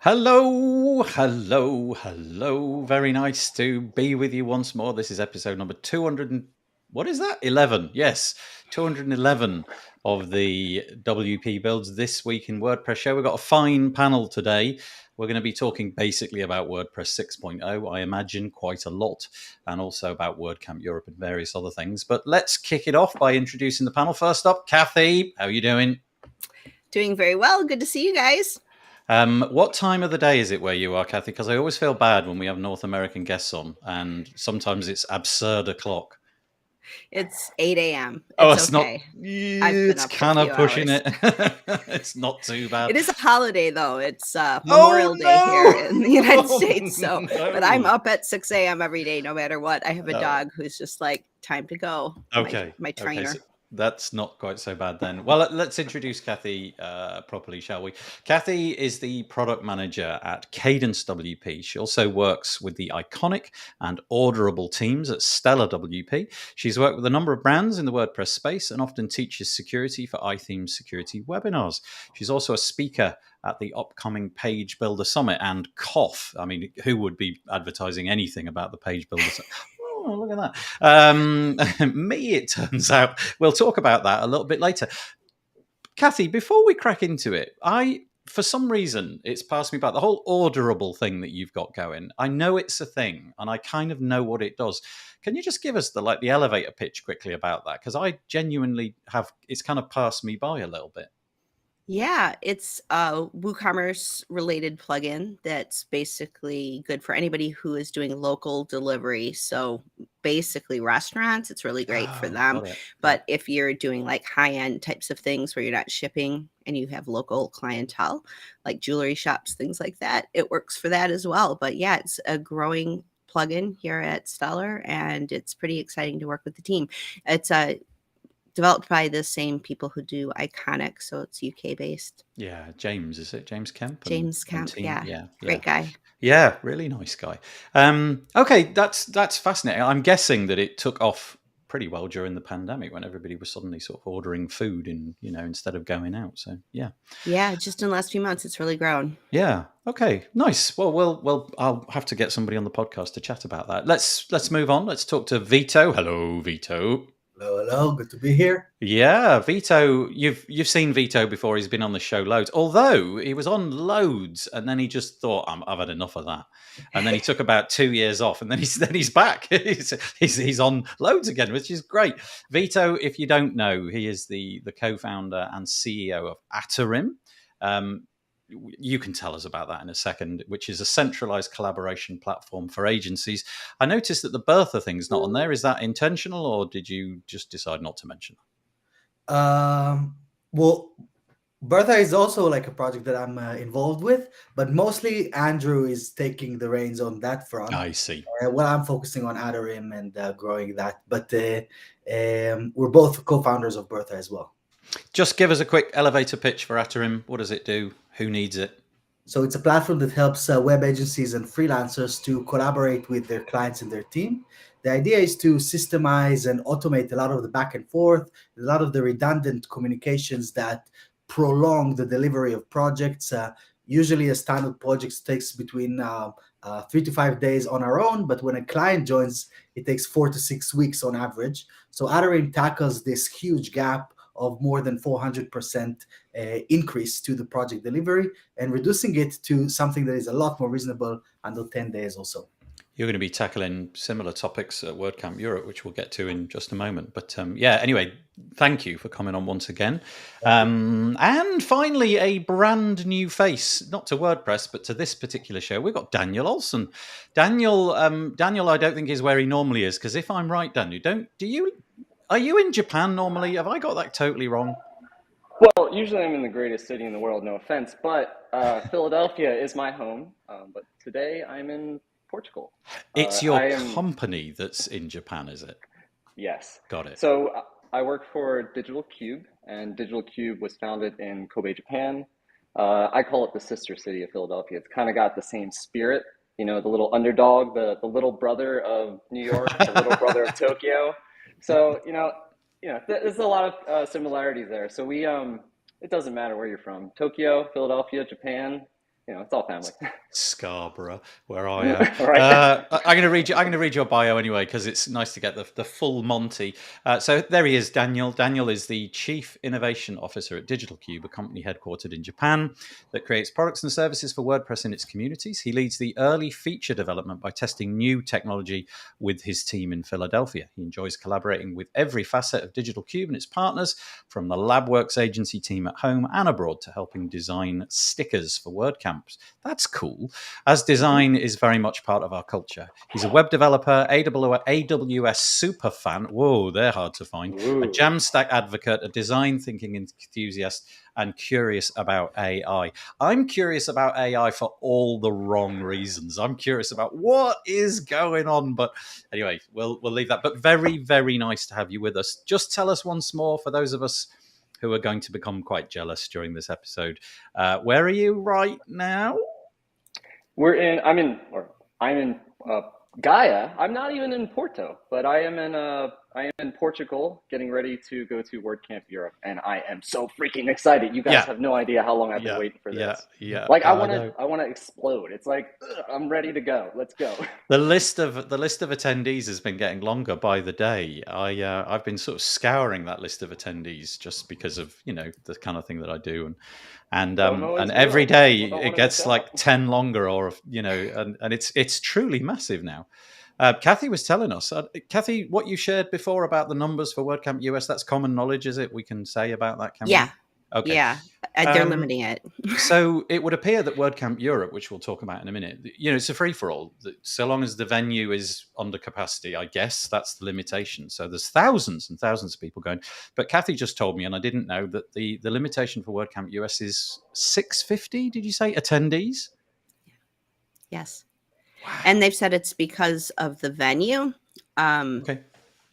Hello, hello, hello. Very nice to be with you once more. This is episode number 200. What is that? 11. Yes, 211 of the WP Builds This Week in WordPress show. We've got a fine panel today. We're going to be talking basically about WordPress 6.0, I imagine quite a lot, and also about WordCamp Europe and various other things. But let's kick it off by introducing the panel. First up, Kathy, how are you doing? Doing very well. Good to see you guys. What time of the day is it where you are, Kathy? Because I always feel bad when we have North American guests on, and sometimes it's absurd o'clock. It's 8 a.m. Oh, It's it's not. okay. I've been It's up for a kind few of pushing hours. it. It's not too bad. It is a holiday, though. It's Oh Memorial Day here no! in the United Oh States. But I'm no! up at 6 a.m. every day, no matter what. I have a Oh, dog who's just like, time to go. okay. My Okay. So trainer. that's not quite so bad then. Well, let's introduce Kathy properly, shall we? Kathy is the product manager at Cadence WP. She also works with the iconic and orderable teams at Stellar WP. She's worked with a number of brands in the WordPress space and often teaches security for iTheme security webinars. She's also a speaker at the upcoming Page Builder Summit and cough. I mean, who would be advertising anything about the Page Builder Summit? Oh, look at that. Me, it turns out. We'll talk about that a little bit later. Kathy, before we crack into it, for some reason, it's passed me by the whole orderable thing that you've got going. I know it's a thing, and I kind of know what it does. Can you just give us the elevator pitch quickly about that? Because I genuinely have. It's kind of passed me by a little bit. Yeah, it's a WooCommerce related plugin that's basically good for anybody who is doing local delivery. So basically restaurants, it's really great for Oh, them. got it. But if you're doing like high-end types of things where you're not shipping and you have local clientele, like jewelry shops, things like that, it works for that as well. But yeah, it's a growing plugin here at Stellar, and it's pretty exciting to work with the team. It's a developed by the same people who do Iconic, so it's UK based. Yeah, James, is it James Kemp James and Camp, team? yeah, Yeah, yeah. great guy. Yeah, really nice guy. Okay, that's fascinating. I'm guessing that it took off pretty well during the pandemic when everybody was suddenly sort of ordering food instead of going out. So yeah, Yeah, just in the last few months, it's really grown. yeah. Okay, nice. Well, I'll have to get somebody on the podcast to chat about that. Let's move on. Let's talk to Vito. Hello, Vito. Hello, hello. Good to be here. Yeah, Vito, you've seen Vito before. He's been on the show loads. Although he was on loads, and then he just thought, I've had enough of that, and then he took about 2 years off, and then he's back. he's on loads again, which is great. Vito, if you don't know, he is the co-founder and CEO of Atarim. You can tell us about that in a second, which is a centralized collaboration platform for agencies. I noticed that the Bertha thing's not on there. Is that intentional, or did you just decide not to mention that? Well, Bertha is also like a project that I'm involved with, but mostly Andrew is taking the reins on that front. I see. Well, I'm focusing on Atarim and growing that, but we're both co-founders of Bertha as well. Just give us a quick elevator pitch for Atarim. What does it do? Who needs it? So it's a platform that helps web agencies and freelancers to collaborate with their clients and their team. The idea is to systemize and automate a lot of the back and forth, a lot of the redundant communications that prolong the delivery of projects. Usually a standard project takes between 3 to 5 days on our own, but when a client joins, it takes 4 to 6 weeks on average. So Atarim tackles this huge gap of more than 400% increase to the project delivery and reducing it to something that is a lot more reasonable, under 10 days or so. You're going to be tackling similar topics at WordCamp Europe, which we'll get to in just a moment. But yeah, anyway, thank you for coming on once again. And finally, a brand new face, not to WordPress, but to this particular show. We've got Daniel Olson. Daniel, I don't think is where he normally is, because if I'm right, Daniel, are you in Japan normally? Have I got that totally wrong? Well, usually I'm in the greatest city in the world, no offense, but Philadelphia is my home. But today I'm in Portugal. It's your company that's in Japan, is it? Yes. Got it. So I work for Digital Cube, and Digital Cube was founded in Kobe, Japan. I call it the sister city of Philadelphia. It's kind of got the same spirit, the little underdog, the little brother of New York, the little brother of Tokyo. So, there's a lot of similarities there. So it doesn't matter where you're from, Tokyo, Philadelphia, Japan, it's all family. Scarborough, where I am. Right. I'm going to read you. I'm going to read your bio anyway because it's nice to get the full Monty. So there he is, Daniel. Daniel is the Chief Innovation Officer at Digital Cube, a company headquartered in Japan that creates products and services for WordPress in its communities. He leads the early feature development by testing new technology with his team in Philadelphia. He enjoys collaborating with every facet of Digital Cube and its partners, from the LabWorks agency team at home and abroad to helping design stickers for WordCamps. That's cool, as design is very much part of our culture. He's a web developer, AWS super fan. Whoa, they're hard to find. Ooh. A Jamstack advocate, a design thinking enthusiast, and curious about AI. I'm curious about AI for all the wrong reasons. I'm curious about what is going on. But anyway, we'll leave that. But very, very nice to have you with us. Just tell us once more, for those of us who are going to become quite jealous during this episode, where are you right now? I'm in Gaia. I'm not even in Porto, but I am in Portugal, getting ready to go to WordCamp Europe, and I am so freaking excited. You guys have no idea how long I've been waiting for this. Like I want to explode. It's like I'm ready to go. Let's go. The list of attendees has been getting longer by the day. I've been sort of scouring that list of attendees just because of the kind of thing that I do, and every day it gets like 10 longer, or and it's truly massive now. Kathy was telling us, Kathy, what you shared before about the numbers for WordCamp US, that's common knowledge, is it? We can say about that, can we? Okay. Yeah, they're limiting it. So it would appear that WordCamp Europe, which we'll talk about in a minute, it's a free-for-all. So long as the venue is under capacity, I guess that's the limitation. So there's thousands and thousands of people going. But Kathy just told me, and I didn't know, that the limitation for WordCamp US is 650, did you say, attendees? Yes. Wow. And they've said it's because of the venue. Okay.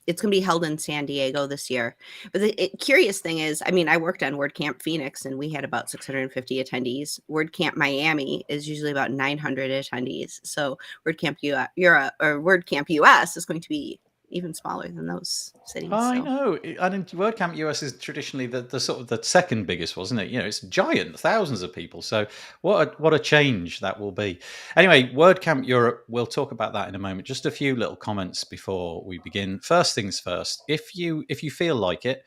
It's going to be held in San Diego this year. But the curious thing is, I worked on WordCamp Phoenix, and we had about 650 attendees. WordCamp Miami is usually about 900 attendees. So WordCamp Europe or WordCamp US is going to be even smaller than those cities. I know. And WordCamp US is traditionally the sort of the second biggest, wasn't it? It's giant, thousands of people. So what a change that will be. Anyway, WordCamp Europe, we'll talk about that in a moment. Just a few little comments before we begin. First things first, if you feel like it,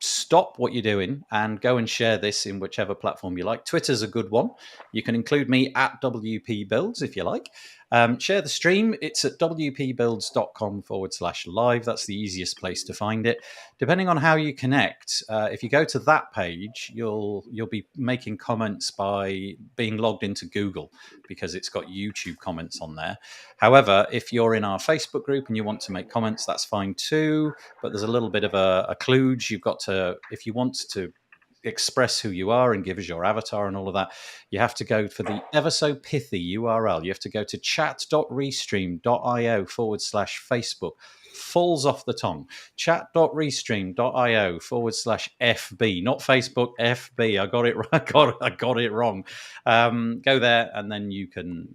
stop what you're doing and go and share this in whichever platform you like. Twitter's a good one. You can include me at WP Builds if you like. Share the stream. It's at wpbuilds.com/live. That's the easiest place to find it. Depending on how you connect, if you go to that page, you'll be making comments by being logged into Google, because it's got YouTube comments on there. However, if you're in our Facebook group and you want to make comments, that's fine too. But there's a little bit of a kludge. You've got to, if you want to express who you are and give us your avatar and all of that, you have to go for the ever so pithy URL. You have to go to chat.restream.io/Facebook. Falls off the tongue. Chat.restream.io/FB, not Facebook, FB. I got it right. I got it wrong. Go there, and then you can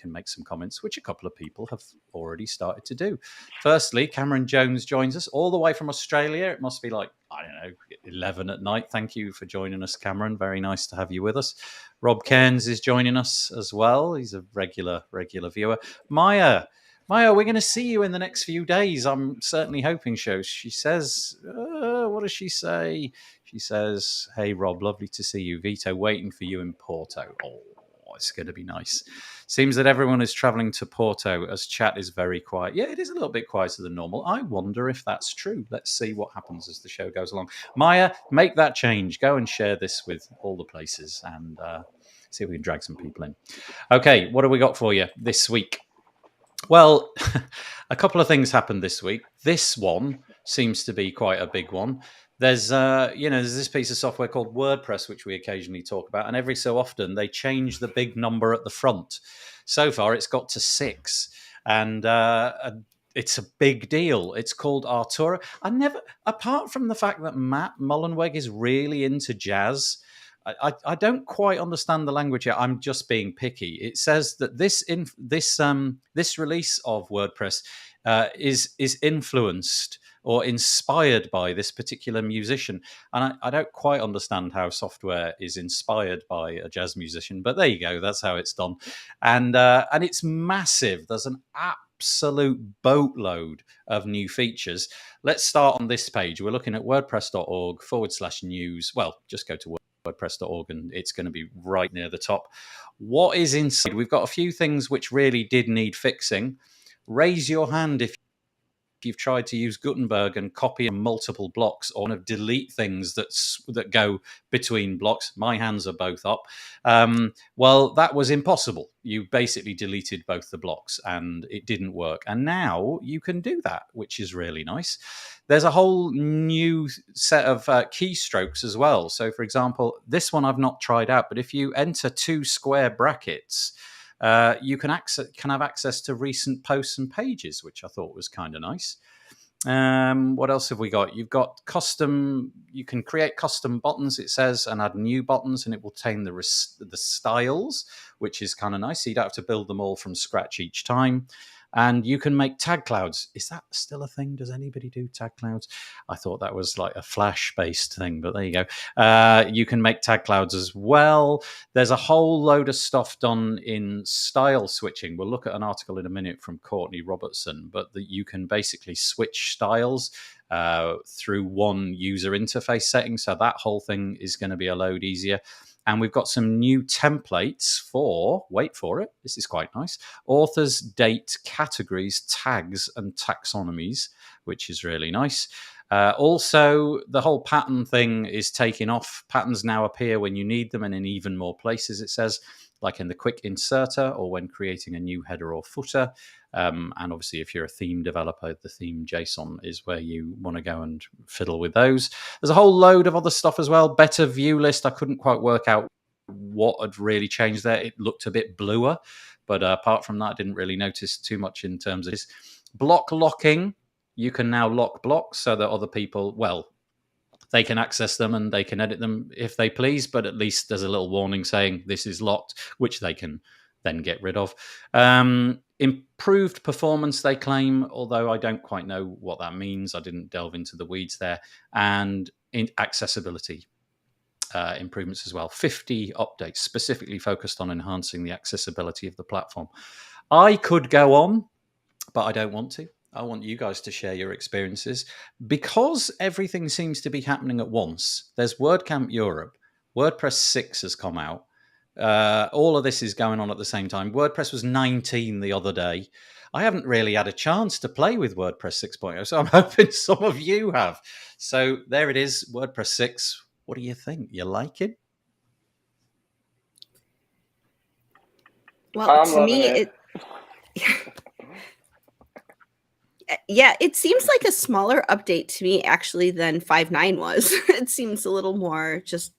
make some comments, which a couple of people have already started to do. Firstly, Cameron Jones joins us all the way from Australia. It must be like, I don't know, 11 at night. Thank you for joining us, Cameron. Very nice to have you with us. Rob Cairns is joining us as well. He's a regular viewer. Maya, we're going to see you in the next few days. I'm certainly hoping so. She says, what does she say? She says, hey, Rob, lovely to see you. Vito, waiting for you in Porto. Oh, it's going to be nice. Seems that everyone is traveling to Porto as chat is very quiet. Yeah, it is a little bit quieter than normal. I wonder if that's true. Let's see what happens as the show goes along. Maya, make that change. Go and share this with all the places and see if we can drag some people in. Okay, what have we got for you this week? Well, a couple of things happened this week. This one seems to be quite a big one. There's this piece of software called WordPress, which we occasionally talk about, and every so often they change the big number at the front. So far, it's got to 6, and it's a big deal. It's called Artura. Apart from the fact that Matt Mullenweg is really into jazz, I don't quite understand the language yet. I'm just being picky. It says that this release of WordPress is influenced, or inspired by this particular musician. And I don't quite understand how software is inspired by a jazz musician, but there you go. That's how it's done. And it's massive. There's an absolute boatload of new features. Let's start on this page. We're looking at wordpress.org/news. Well, just go to wordpress.org and it's going to be right near the top. What is inside? We've got a few things which really did need fixing. Raise your hand if you've tried to use Gutenberg and copy multiple blocks or delete things that go between blocks. My hands are both up. Well, that was impossible. You basically deleted both the blocks and it didn't work. And now you can do that, which is really nice. There's a whole new set of keystrokes as well. So, for example, this one I've not tried out, but if you enter 2 square brackets, you can have access to recent posts and pages, which I thought was kind of nice. What else have we got? You've got you can create custom buttons, it says, and add new buttons, and it will retain the styles, which is kind of nice. So you don't have to build them all from scratch each time. And you can make tag clouds. Is that still a thing? Does anybody do tag clouds? I thought that was like a Flash-based thing, but there you go. You can make tag clouds as well. There's a whole load of stuff done in style switching. We'll look at an article in a minute from Courtney Robertson, but that you can basically switch styles through one user interface setting. So that whole thing is going to be a load easier. And we've got some new templates for, wait for it, this is quite nice, authors, date, categories, tags, and taxonomies, which is really nice. Also, the whole pattern thing is taking off. Patterns now appear when you need them and in even more places, it says, like in the quick inserter or when creating a new header or footer. And obviously, if you're a theme developer, the theme JSON is where you want to go and fiddle with those. There's a whole load of other stuff as well. Better view list. I couldn't quite work out what had really changed there. It looked a bit bluer, but apart from that, I didn't really notice too much in terms of this. Block locking. You can now lock blocks so that other people, well, they can access them and they can edit them if they please, but at least there's a little warning saying this is locked, which they can then get rid of. Improved performance, they claim, although I don't quite know what that means. I didn't delve into the weeds there. And in accessibility improvements as well. 50 updates specifically focused on enhancing the accessibility of the platform. I could go on, but I don't want to. I want you guys to share your experiences because everything seems to be happening at once. There's WordCamp Europe. WordPress 6 has come out. All of this is going on at the same time. WordPress was 19 the other day. I haven't really had a chance to play with WordPress 6.0, so I'm hoping some of you have. So there it is, WordPress 6. What do you think? You like it? Well, to me, yeah, it seems like a smaller update to me actually than 5.9 was. It seems a little more just,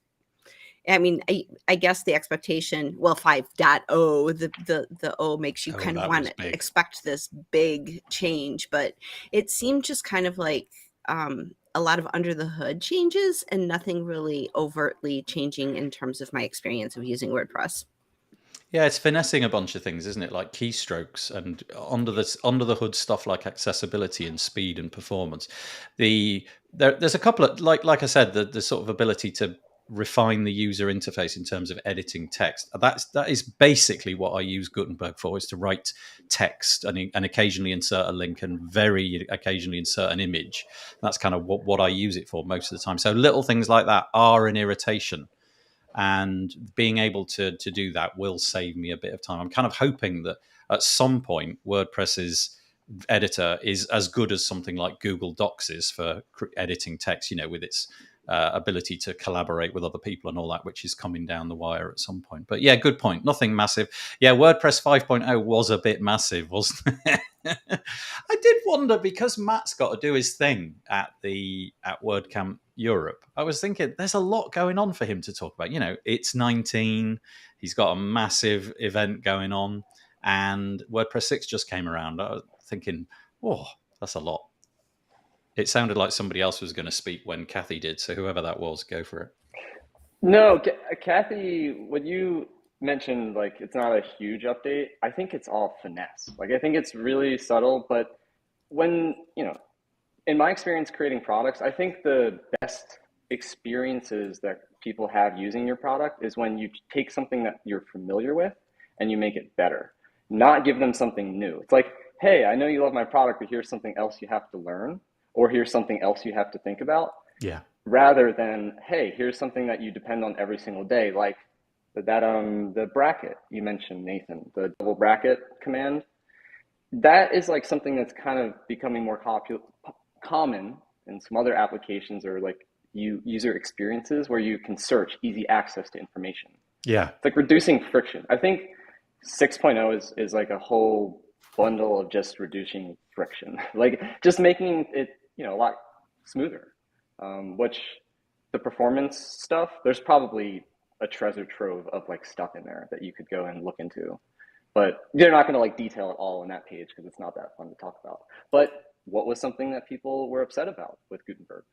I mean, I guess the expectation, well, 5.0, the O makes you kind of want to expect this big change, but it seemed just kind of like a lot of under the hood changes and nothing really overtly changing in terms of my experience of using WordPress. Yeah, it's finessing a bunch of things, isn't it? Like keystrokes and under the hood stuff like accessibility and speed and performance. There's a couple of like I said, the sort of ability to refine the user interface in terms of editing text. That is basically what I use Gutenberg for, is to write text and occasionally insert a link and very occasionally insert an image. That's kind of what I use it for most of the time. So little things like that are an irritation. And being able to do that will save me a bit of time. I'm kind of hoping that at some point WordPress's editor is as good as something like Google Docs is for editing text, with its ability to collaborate with other people and all that, which is coming down the wire at some point. But yeah, good point. Nothing massive. Yeah, WordPress 5.0 was a bit massive, wasn't it? I did wonder, because Matt's got to do his thing at WordCamp Europe. I was thinking there's a lot going on for him to talk about. It's 19. He's got a massive event going on, and WordPress 6 just came around. I was thinking, oh, that's a lot. It sounded like somebody else was going to speak when Kathy did. So whoever that was, go for it. No, Kathy, when you mentioned like it's not a huge update, I think it's all finesse. Like I think it's really subtle, but when in my experience creating products, I think the best experiences that people have using your product is when you take something that you're familiar with and you make it better, not give them something new. It's like, hey, I know you love my product, but here's something else you have to learn, or here's something else you have to think about. Yeah. Rather than, hey, here's something that you depend on every single day, like the bracket you mentioned, Nathan, the double bracket command. That is like something that's kind of becoming more common in some other applications, or like user experiences where you can search easy access to information. Yeah. It's like reducing friction. I think 6.0 is like a whole bundle of just reducing friction, like just making it, a lot smoother. Which the performance stuff, there's probably a treasure trove of like stuff in there that you could go and look into. But they're not going to like detail it all on that page because it's not that fun to talk about. But what was something that people were upset about with Gutenberg?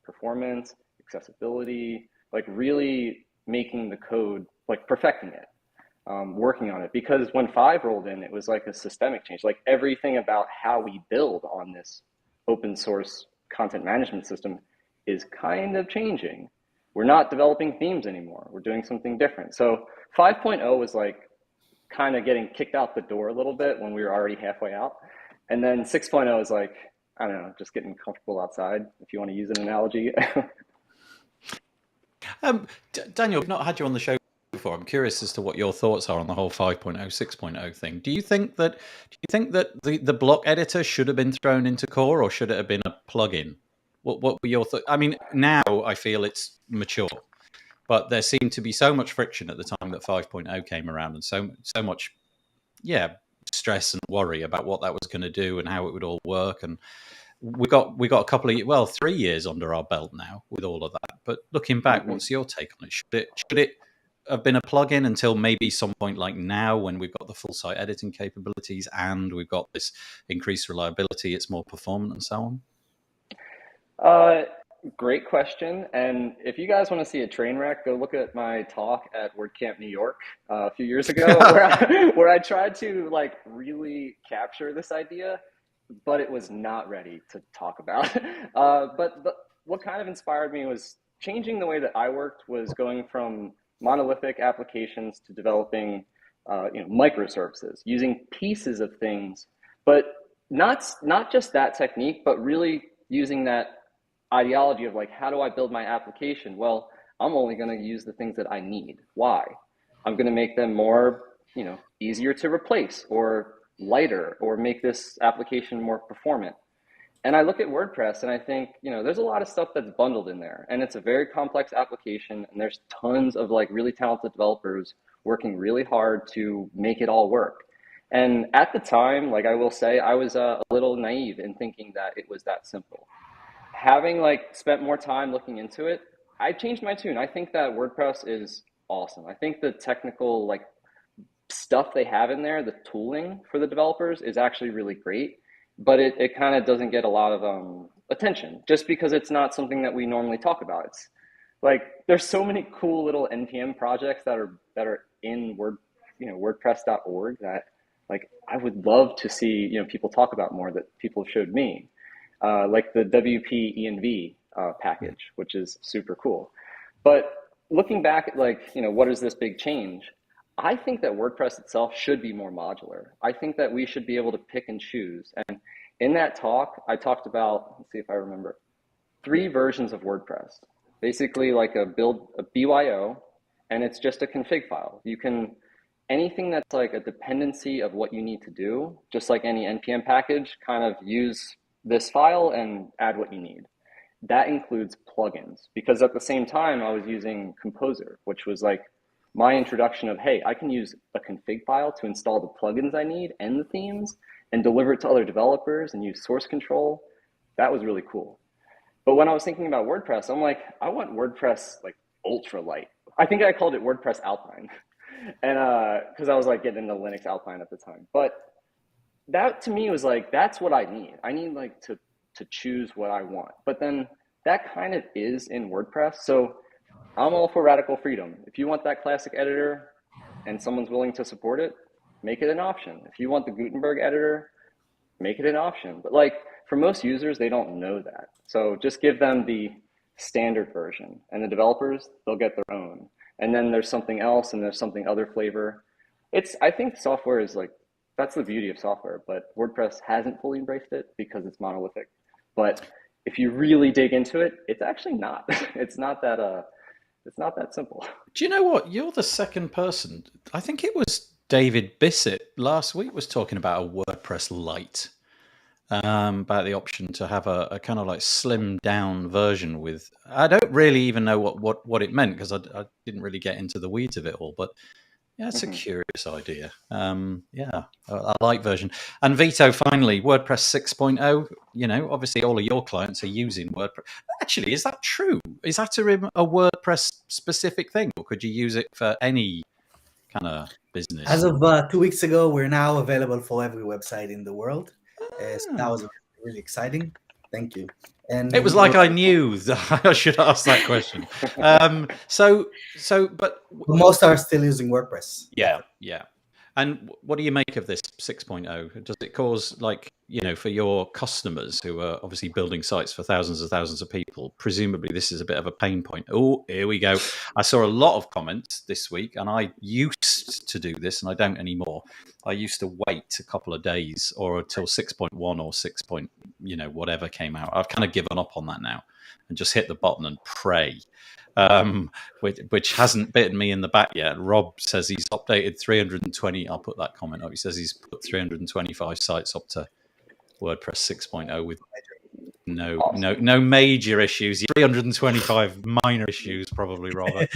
Performance, accessibility, like really making the code, like perfecting it, working on it. Because when 5 rolled in, it was like a systemic change. Like everything about how we build on this open source content management system is kind of changing. We're not developing themes anymore. We're doing something different. So 5.0 was like kind of getting kicked out the door a little bit when we were already halfway out. And then 6.0 is like, I don't know, just getting comfortable outside, if you want to use an analogy. Daniel, I've not had you on the show before. I'm curious as to what your thoughts are on the whole 5.0, 6.0 thing. Do you think that the block editor should have been thrown into core, or should it have been a plugin? What were your thoughts? I mean, now I feel it's mature, but there seemed to be so much friction at the time that 5.0 came around, and so much, stress and worry about what that was going to do and how it would all work. And we got a couple of 3 years under our belt now with all of that. But looking back, what's your take on it? Should it have been a plugin until maybe some point like now, when we've got the full site editing capabilities and we've got this increased reliability, it's more performant and so on? Great question. And if you guys want to see a train wreck, go look at my talk at WordCamp New York a few years ago, where I tried to like really capture this idea, but it was not ready to talk about. But what kind of inspired me was changing the way that I worked, was going from monolithic applications to developing microservices, using pieces of things, but not just that technique, but really using that ideology of like, how do I build my application? Well, I'm only going to use the things that I need. Why? I'm going to make them more, easier to replace, or lighter, or make this application more performant. And I look at WordPress and I think, there's a lot of stuff that's bundled in there, and it's a very complex application, and there's tons of like really talented developers working really hard to make it all work. And at the time, like I will say, I was a little naive in thinking that it was that simple. Having like spent more time looking into it, I changed my tune. I think that WordPress is awesome. I think the technical like stuff they have in there, the tooling for the developers, is actually really great, but it kind of doesn't get a lot of attention just because it's not something that we normally talk about. It's like there's so many cool little NPM projects that are in WordPress.org that like I would love to see people talk about more, that people showed me. Like the WP env package, which is super cool. But looking back at like, what is this big change? I think that WordPress itself should be more modular. I think that we should be able to pick and choose. And in that talk, I talked about, let's see if I remember, 3 versions of WordPress. Basically like a BYO, and it's just a config file. You can, anything that's like a dependency of what you need to do, just like any NPM package, kind of use this file and add what you need. That includes plugins, because at the same time I was using Composer, which was like my introduction of, hey, I can use a config file to install the plugins I need and the themes and deliver it to other developers and use source control. That was really cool. But when I was thinking about WordPress, I'm like, I want WordPress like ultra light. I think I called it WordPress Alpine, and because I was like getting into Linux Alpine at the time. But that to me was like, that's what I need. I need like to choose what I want. But then that kind of is in WordPress. So I'm all for radical freedom. If you want that classic editor and someone's willing to support it, make it an option. If you want the Gutenberg editor, make it an option. But like for most users, they don't know that. So just give them the standard version, and the developers, they'll get their own. And then there's something else, and there's something other flavor. I think software is like, that's the beauty of software, but WordPress hasn't fully embraced it because it's monolithic. But if you really dig into it, it's actually not. It's not that simple. Do you know what? You're the second person. I think it was David Bissett last week was talking about a WordPress Lite, about the option to have a kind of like slimmed down version with. I don't really even know what it meant because I didn't really get into the weeds of it all. But yeah, it's a curious idea. Yeah, I like version. And Vito, finally, WordPress 6.0. You know, obviously all of your clients are using WordPress. Actually, is that true? Is Atarim a WordPress specific thing, or could you use it for any kind of business? As of 2 weeks ago, we're now available for every website in the world. So that was really exciting. Thank you. And it was like I knew that I should ask that question. But most are still using WordPress. Yeah. And what do you make of this 6.0? Does it cause, like, you know, for your customers who are obviously building sites for thousands and thousands of people, presumably this is a bit of a pain point. Oh, here we go. I saw a lot of comments this week, and I used to do this, and I don't anymore. I used to wait a couple of days or until 6.1 or 6. Whatever came out. I've kind of given up on that now and just hit the button and pray. Which hasn't bitten me in the back yet. Rob says he's updated 320. I'll put that comment up. He says he's put 325 sites up to WordPress 6.0 with no major issues. 325 minor issues, probably rather.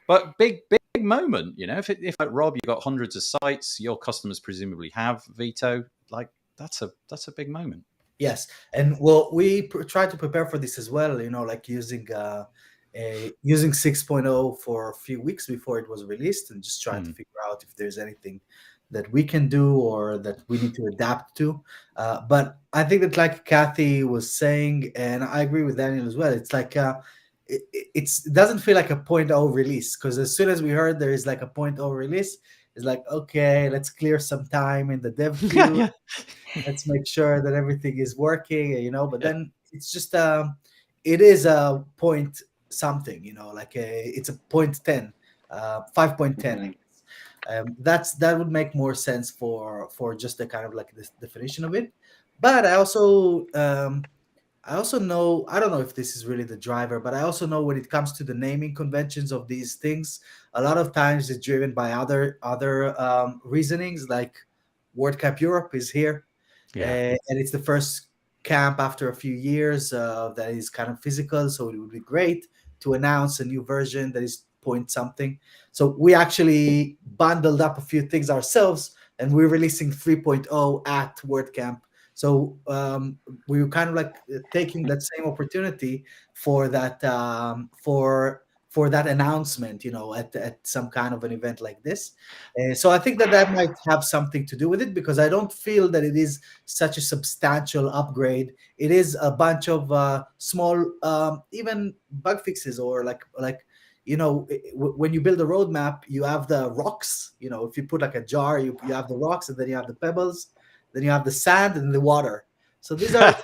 But big moment. You know, if like Rob, you got hundreds of sites, your customers presumably have Vito. Like that's a big moment. Yes, and well, we tried to prepare for this as well. You know, like using 6.0 for a few weeks before it was released, and just trying to figure out if there's anything that we can do or that we need to adapt to. But I think that, like Kathy was saying, and I agree with Daniel as well, it's like it doesn't feel like a 0.0 release, because as soon as we heard there is like a 0.0 release, it's like, okay, let's clear some time in the dev queue. Yeah. Let's make sure that everything is working, you know. But then it's just it is a point something, you know, like it's a 0.10, 5.10. That would make more sense for just the kind of like this definition of it. But I also know, I don't know if this is really the driver, but I also know when it comes to the naming conventions of these things, a lot of times it's driven by other reasonings, like WordCamp Europe is here. And it's the first camp after a few years that is kind of physical, so it would be great to announce a new version that is point something. So we actually bundled up a few things ourselves, and we're releasing 3.0 at WordCamp. So we were kind of like taking that same opportunity for that for that announcement, you know, at some kind of an event like this. So I think that might have something to do with it, because I don't feel that it is such a substantial upgrade. It is a bunch of small, even bug fixes, or like you know, when you build a roadmap, you have the rocks. You know, if you put like a jar, you have the rocks, and then you have the pebbles, then you have the sand and the water. So these are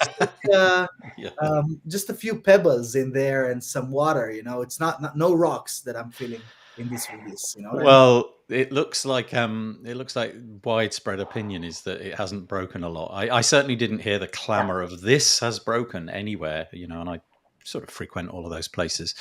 just a few pebbles in there and some water. You know, it's not no rocks that I'm feeling in this release. You know. Well, it looks like widespread opinion is that it hasn't broken a lot. I certainly didn't hear the clamor of this has broken anywhere. You know, and I sort of frequent all of those places.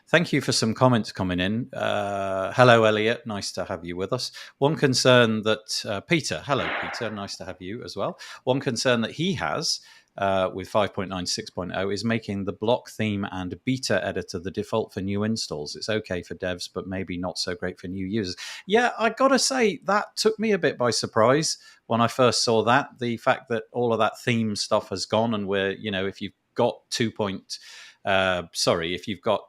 Thank you for some comments coming in. Hello, Elliot. Nice to have you with us. One concern that Peter, hello, Peter. Nice to have you as well. One concern that he has with 5.9 6.0 is making the block theme and beta editor the default for new installs. It's okay for devs, but maybe not so great for new users. Yeah, I got to say, that took me a bit by surprise when I first saw that. The fact that all of that theme stuff has gone, and we're, you know, if you've got if you've got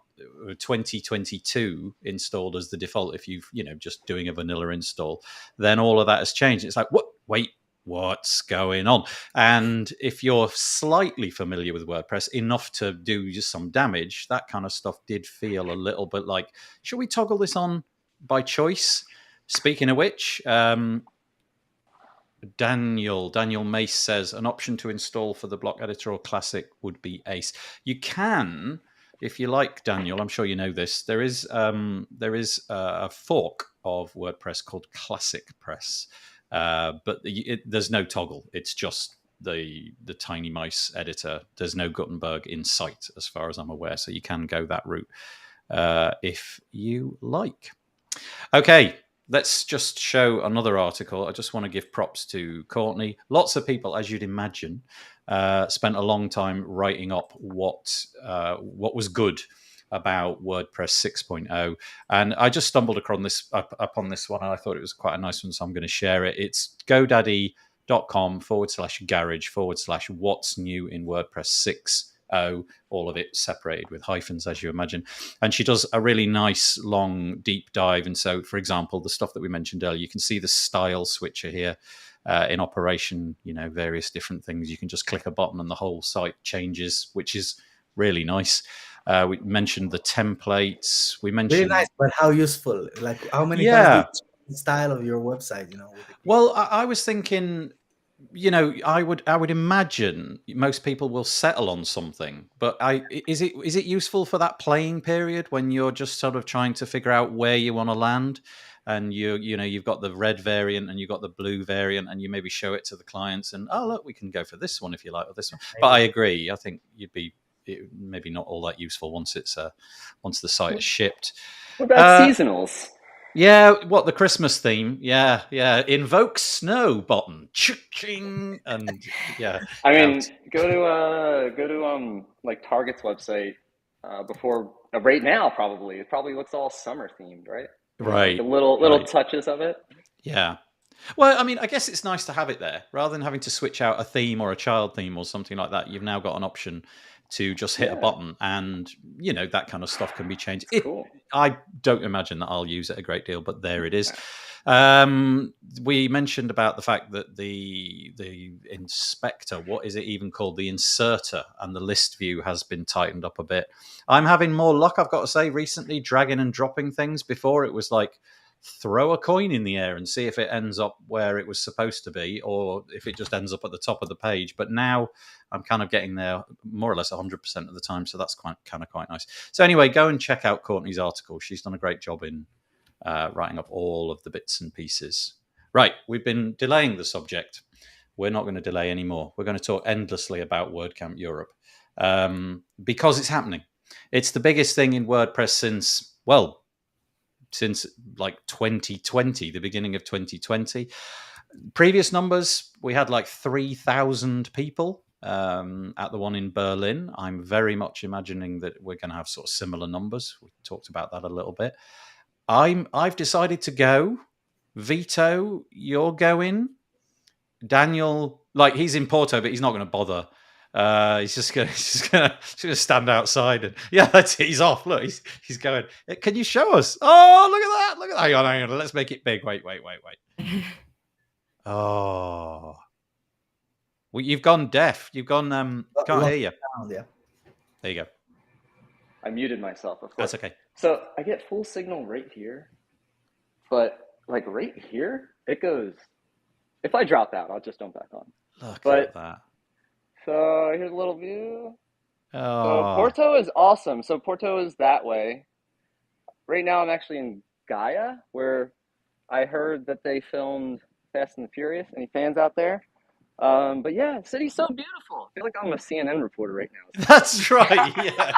2022 installed as the default, if you've, you know, just doing a vanilla install, then all of that has changed. It's like, what? Wait, what's going on? And if you're slightly familiar with WordPress enough to do just some damage, that kind of stuff did feel a little bit like, should we toggle this on by choice? Speaking of which, Daniel Mace says an option to install for the block editor or classic would be Ace. You can, if you like, Daniel. I'm sure you know this. There is a fork of WordPress called Classic Press, but there's no toggle. It's just the tiny mice editor. There's no Gutenberg in sight, as far as I'm aware. So you can go that route if you like. Okay. Let's just show another article. I just want to give props to Courtney. Lots of people, as you'd imagine, spent a long time writing up what was good about WordPress 6.0. And I just stumbled upon this one, and I thought it was quite a nice one, so I'm going to share it. It's godaddy.com/garage/what's new in WordPress 6.0. All of it separated with hyphens, as you imagine. And she does a really nice, long, deep dive. And so, for example, the stuff that we mentioned earlier, you can see the style switcher here in operation, various different things. You can just click a button and the whole site changes, which is really nice. We mentioned the templates. We mentioned really nice, but how useful? Like, how many times do you change the style of your website? Well, I was thinking, I would imagine most people will settle on something, but is it useful for that playing period when you're just sort of trying to figure out where you want to land, and you've got the red variant and you've got the blue variant, and you maybe show it to the clients and, oh look, we can go for this one if you like, or this one. But I agree. I think maybe not all that useful once the site is shipped. What about seasonals? Yeah, what, the Christmas theme? Yeah. Invoke snow button. Ching, and yeah. I mean, go to like Target's website before right now. Probably it looks all summer themed, right? Right. Like the little touches of it. Yeah. Well, I mean, I guess it's nice to have it there rather than having to switch out a theme or a child theme or something like that. You've now got an option to just hit a button, and that kind of stuff can be changed. Cool. I don't imagine that I'll use it a great deal, but there it is. We mentioned about the fact that the inspector, what is it even called, the inserter, and the list view has been tightened up a bit. I'm having more luck, I've got to say, recently dragging and dropping things. Before it was like throw a coin in the air and see if it ends up where it was supposed to be, or if it just ends up at the top of the page. But now I'm kind of getting there more or less 100% of the time, so that's quite nice. So anyway, go and check out Courtney's article. She's done a great job in writing up all of the bits and pieces. Right, we've been delaying the subject. We're not going to delay anymore. We're going to talk endlessly about WordCamp Europe because it's happening. It's the biggest thing in WordPress since like 2020, the beginning of 2020. Previous numbers, we had like 3,000 people at the one in Berlin. I'm very much imagining that we're going to have sort of similar numbers. We talked about that a little bit. I've decided to go. Vito, you're going. Daniel, like, he's in Porto, but he's not going to bother. He's just gonna stand outside, and he's off. Look, he's going. Can you show us? Oh, look at that! Hang on. Let's make it big. Wait. Oh, well, you've gone deaf. You've gone. Can't hear you. Yeah. There you go. I muted myself, of course. That's okay. So I get full signal right here, but like right here, it goes. If I drop out, I'll just jump back on. Look at that. So here's a little view. Oh. So Porto is awesome. So Porto is that way. Right now I'm actually in Gaia, where I heard that they filmed Fast and the Furious. Any fans out there? But yeah, the city's so beautiful. I feel like I'm a CNN reporter right now. That's right, yeah.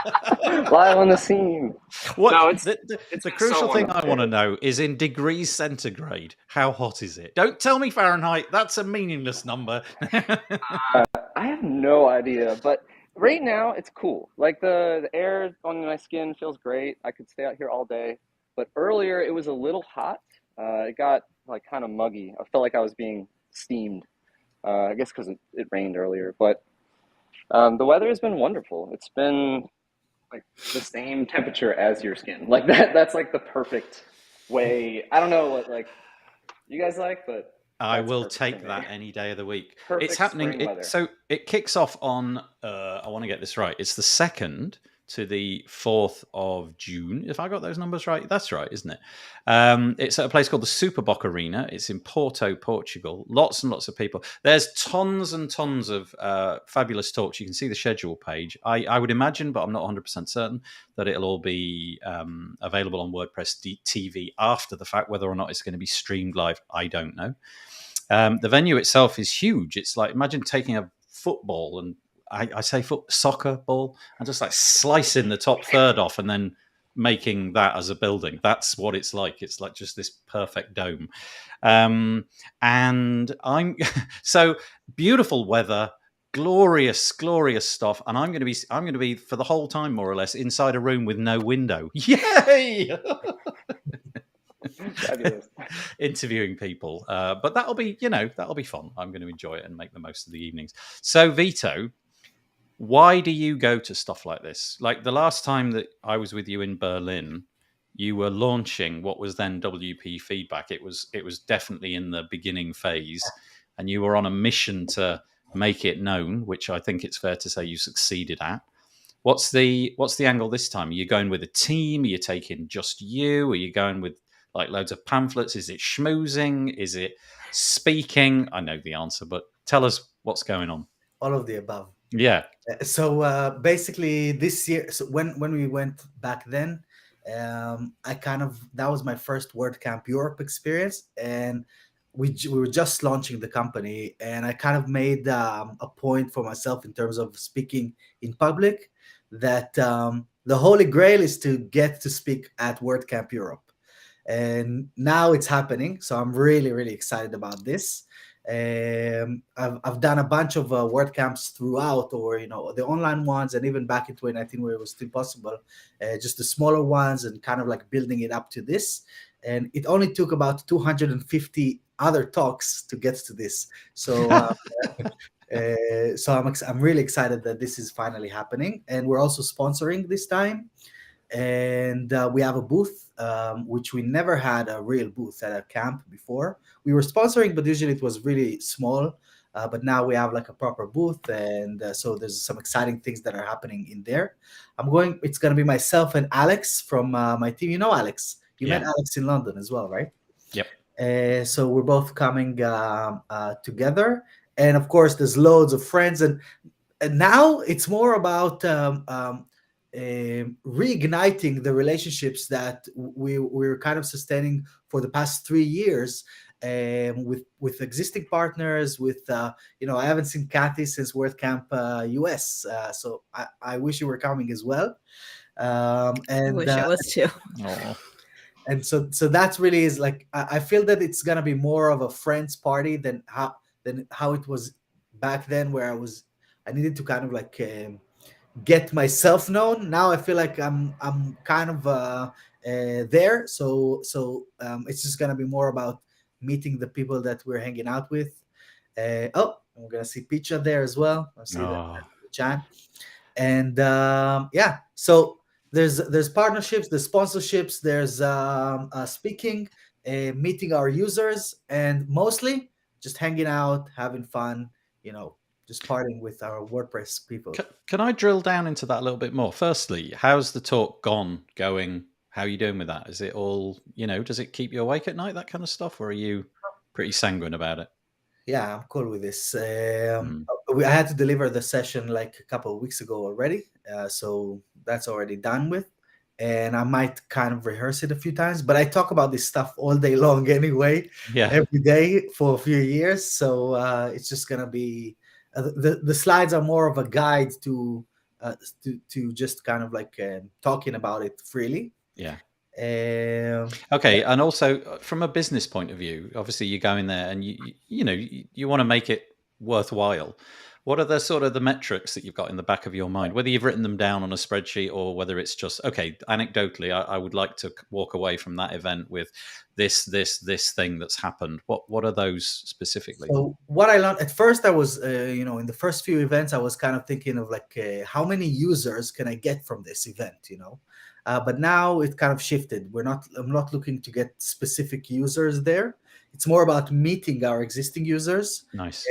Live on the scene. The crucial thing I want to know is, in degrees centigrade, how hot is it? Don't tell me Fahrenheit. That's a meaningless number. I have no idea, but right now it's cool. Like the air on my skin feels great. I could stay out here all day. But earlier it was a little hot. It got like kind of muggy. I felt like I was being steamed. I guess because it rained earlier. But the weather has been wonderful. It's been like the same temperature as your skin. Like that's like the perfect way. I don't know what like you guys like, but I will take that any day of the week. Perfect it's happening. spring weather. So it kicks off on, I want to get this right. It's the 2nd to the 4th of June. If I got those numbers right, that's right, isn't it? It's at a place called the Superboc Arena. It's in Porto, Portugal. Lots and lots of people. There's tons and tons of fabulous talks. You can see the schedule page. I would imagine, but I'm not 100% certain, that it'll all be available on WordPress TV after the fact. Whether or not it's going to be streamed live, I don't know. The venue itself is huge. It's like, imagine taking a football and I say soccer ball and just like slicing the top third off and then making that as a building. That's what it's like. It's like just this perfect dome. And I'm so beautiful weather, glorious stuff. And I'm going to be for the whole time, more or less, inside a room with no window. Yay! Fabulous. Interviewing people, but that'll be fun. I'm going to enjoy it and make the most of the evenings. So Vito, why do you go to stuff like this? Like the last time that I was with you in Berlin, you were launching what was then WP Feedback. It was definitely in the beginning phase, and you were on a mission to make it known, which I think it's fair to say you succeeded at. What's the angle this time? Are you going with a team? Are you taking just you? Are you going with like loads of pamphlets? Is it schmoozing? Is it speaking? I know the answer, but tell us what's going on. All of the above. Yeah. So basically this year, so when we went back then, that was my first WordCamp Europe experience, and we were just launching the company, and I kind of made a point for myself in terms of speaking in public that the holy grail is to get to speak at WordCamp Europe. And now it's happening, so I'm really excited about this. I've done a bunch of WordCamps throughout, or the online ones, and even back in 2019 where it was still possible, just the smaller ones, and kind of like building it up to this. And it only took about 250 other talks to get to this. So I'm really excited that this is finally happening, and we're also sponsoring this time. And we have a booth, which we never had a real booth at a camp before. We were sponsoring, but usually it was really small. But now we have like a proper booth, and so there's some exciting things that are happening in there. It's going to be myself and Alex from my team. You know Alex. You met Alex in London as well, right? Yep. So we're both coming together, and of course there's loads of friends, and now it's more about reigniting the relationships that we're kind of sustaining for the past 3 years with existing partners. With I haven't seen Kathy since WordCamp US, so I wish you were coming as well. And I wish I was too. And so that's really is like, I feel that it's gonna be more of a friends party than how it was back then, where I needed to kind of like get myself known. Now I feel like I'm kind of there. So it's just gonna be more about meeting the people that we're hanging out with. We're gonna see Picha there as well. I'll see that chat. And so there's partnerships, there's sponsorships, there's speaking, meeting our users, and mostly just hanging out, having fun, just partying with our WordPress people. Can I drill down into that a little bit more? Firstly, how's the talk going? How are you doing with that? Is it all, does it keep you awake at night, that kind of stuff? Or are you pretty sanguine about it? Yeah, I'm cool with this. I had to deliver the session like a couple of weeks ago already. So that's already done with. And I might kind of rehearse it a few times, but I talk about this stuff all day long anyway, every day for a few years. So it's just going to be, the slides are more of a guide to just kind of like talking about it freely. Yeah. Okay, and also from a business point of view, obviously you go in there and you want to make it worthwhile. What are the sort of the metrics that you've got in the back of your mind, whether you've written them down on a spreadsheet or whether it's just, okay, anecdotally, I would like to walk away from that event with this thing that's happened. What are those specifically? So what I learned at first, I was, in the first few events, I was kind of thinking of like, how many users can I get from this event, but now it kind of shifted. I'm not looking to get specific users there. It's more about meeting our existing users. Nice.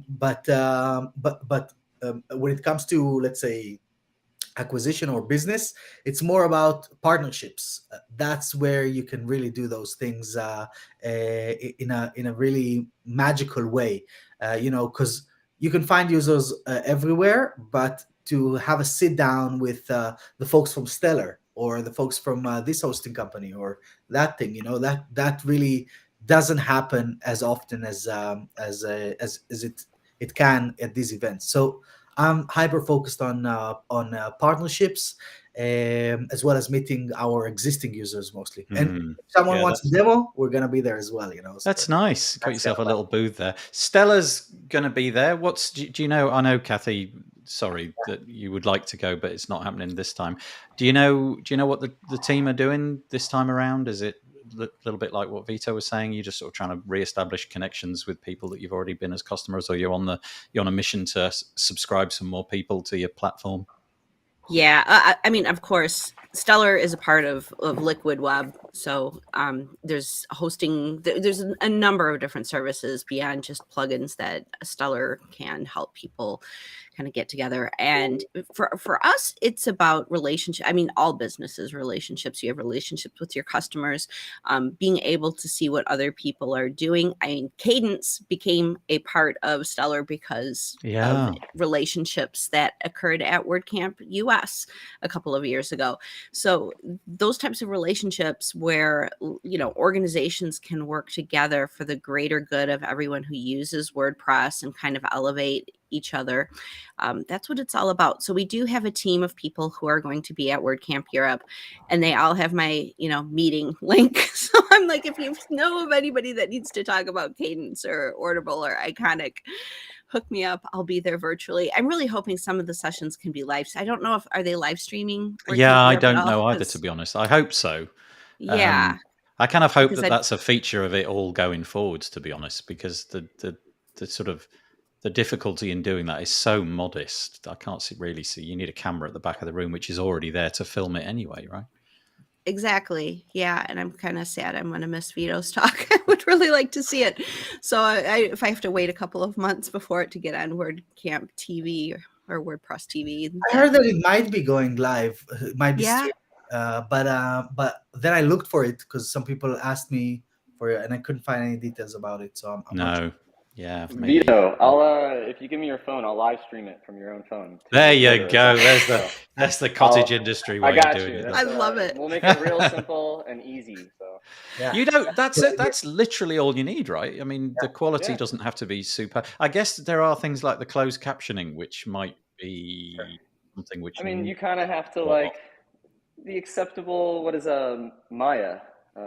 But when it comes to, let's say, acquisition or business. It's more about partnerships. That's where you can really do those things in a really magical way. Because you can find users everywhere, but to have a sit down with the folks from Stellar or the folks from this hosting company or that thing, that really doesn't happen as often as it can at these events. So I'm hyper focused on partnerships, as well as meeting our existing users mostly. And Hmm. if someone Yeah, wants a demo, we're gonna be there as well. So that's nice. Got that's yourself a kind little booth there. Stella's going to be there. Do you know? I know, Kathy. Sorry that you would like to go, but it's not happening this time. Do you know? Do you know what the team are doing this time around? Is it a little bit like what Vito was saying? You're just sort of trying to reestablish connections with people that you've already been as customers, or you're on a mission to subscribe some more people to your platform. Yeah, I mean, of course, Stellar is a part of Liquid Web, so there's hosting. There's a number of different services beyond just plugins that Stellar can help people kind of get together. And for us, it's about relationship. I mean, all businesses relationships. You have relationships with your customers, being able to see what other people are doing. I mean, Cadence became a part of Stellar because of relationships that occurred at WordCamp US a couple of years ago. So those types of relationships where, organizations can work together for the greater good of everyone who uses WordPress and kind of elevate each other. That's what it's all about. So we do have a team of people who are going to be at WordCamp Europe, and they all have my, meeting link. So I'm like, if you know of anybody that needs to talk about Cadence or Audible or Iconic, hook me up. I'll be there virtually. I'm really hoping some of the sessions can be live. I don't know are they live streaming? Yeah, I don't know either, to be honest. I hope so. Yeah. I kind of hope that's a feature of it all going forwards, to be honest, because the sort of the difficulty in doing that is so modest. I can't really see. You need a camera at the back of the room, which is already there to film it anyway, right? Exactly. Yeah. And I'm kind of sad I'm going to miss Vito's talk. I would really like to see it. So if I have to wait a couple of months before it to get on WordCamp TV or WordPress TV. I heard that it might be going live. It might be Yeah. but then I looked for it because some people asked me for it and I couldn't find any details about it. So I'm not sure. Yeah, maybe. Vito, if you give me your phone, I'll live stream it from your own phone. There you go. There's the cottage industry way of doing it. I love it. We'll make it real simple and easy. So yeah. That's it. That's literally all you need, right? I mean, the quality doesn't have to be super. I guess there are things like the closed captioning, which might be something which. I mean, you kind of have to the acceptable. What is Maya?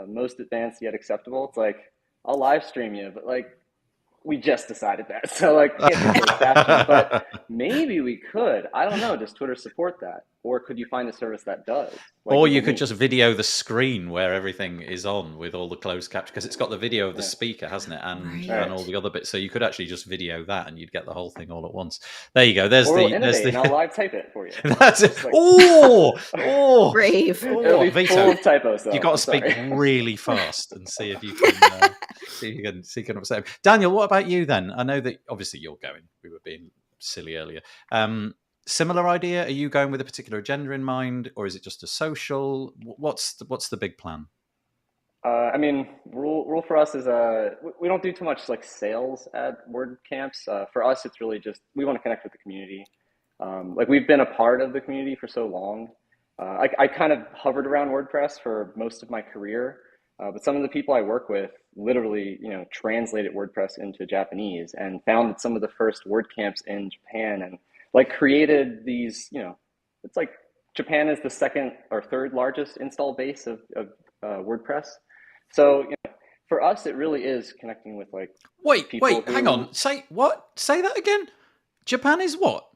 Most advanced yet acceptable. It's like I'll live stream you, but we just decided that. So can't do closed captioning, but maybe we could. I don't know. Does Twitter support that? Or could you find a service that does? Or you could just video the screen where everything is on with all the closed caption, because it's got the video of the speaker, hasn't it? And all the other bits. So you could actually just video that and you'd get the whole thing all at once. There you go. There's and I'll live type it for you. That's it. Brave. Vito, full of typos, though. You've got to speak really fast and see if you can upset him. Daniel, what about you then? I know that obviously you're going. We were being silly earlier. Similar idea? Are you going with a particular agenda in mind, or is it just a social? What's the big plan? I mean, rule for us is we don't do too much sales at WordCamps. For us, it's really just we want to connect with the community. We've been a part of the community for so long. I kind of hovered around WordPress for most of my career, but some of the people I work with literally, translated WordPress into Japanese and founded some of the first WordCamps in Japan and created these, it's Japan is the second or third largest install base of WordPress. So for us, it really is connecting with Wait, hang on. Say what? Say that again. Japan is what?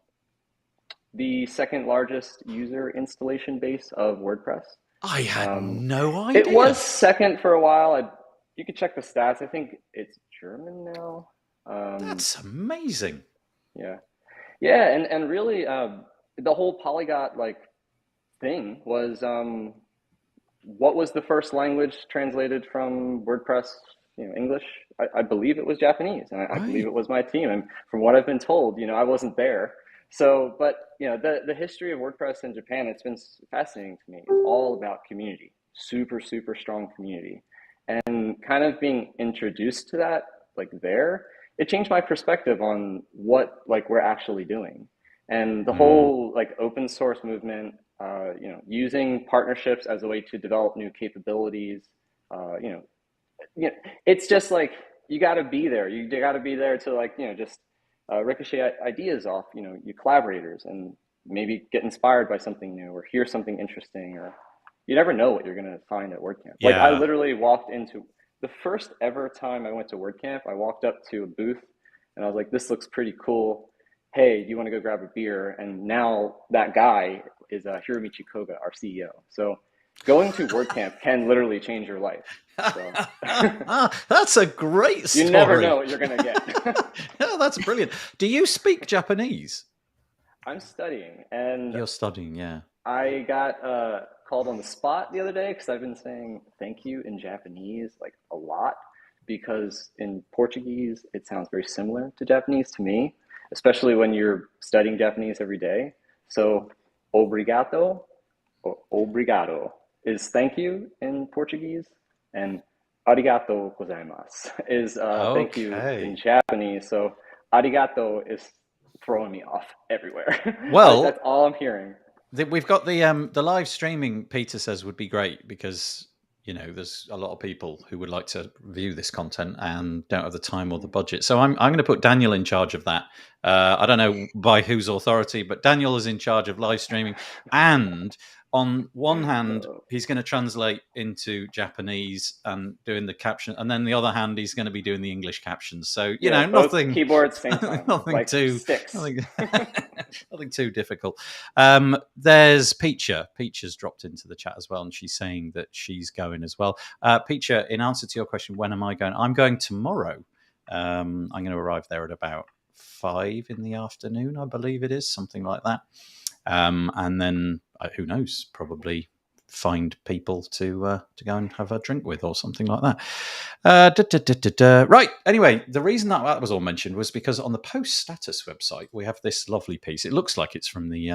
The second largest user installation base of WordPress. I had no idea. It was second for a while. You could check the stats. I think it's German now. That's amazing. Yeah. Yeah, and really, the whole polyglot thing was what was the first language translated from WordPress, English? I believe it was Japanese, and I believe it was my team. And from what I've been told, I wasn't there, So, but the history of WordPress in Japan, it's been fascinating to me. It's all about community, super, super strong community. And kind of being introduced to that, like there, it changed my perspective on what like we're actually doing. And the whole like open source movement, using partnerships as a way to develop new capabilities, it's just like you got to be there. You got to be there to like just ricochet ideas off your collaborators and maybe get inspired by something new or hear something interesting, or you never know what you're going to find at WordCamp. Yeah. Like I literally walked into the first ever time I went to WordCamp, I walked up to a booth and I was like, this looks pretty cool. Hey, do you want to go grab a beer? And now that guy is Hiromichi Koga, our CEO. So going to WordCamp can literally change your life. So. That's a great story. You never know what you're going to get. Oh, that's brilliant. Do you speak Japanese? I'm studying. And you're studying, yeah. I got called on the spot the other day because I've been saying thank you in Japanese like a lot, because in Portuguese, it sounds very similar to Japanese to me, especially when you're studying Japanese every day. So obrigado or obrigado is thank you in Portuguese, and arigato gozaimasu is thank you in Japanese. So arigato is throwing me off everywhere. Well, that's all I'm hearing. We've got the live streaming, Peter says, would be great because there's a lot of people who would like to view this content and don't have the time or the budget. So I'm going to put Daniel in charge of that. I don't know by whose authority, but Daniel is in charge of live streaming. And on one hand, he's going to translate into Japanese and doing the caption, and then the other hand, he's going to be doing the English captions. So nothing keyboards same time, nothing like too sticks. Nothing too difficult. There's Peacher. Peacher's dropped into the chat as well, and she's saying that she's going as well. Peacher, in answer to your question, when am I going? I'm going tomorrow. I'm going to arrive there at about 5 in the afternoon, I believe it is, something like that. And then who knows? Probably find people to go and have a drink with or something like that. Right. Anyway, the reason that was all mentioned was because on the post status website we have this lovely piece. It looks like it's from the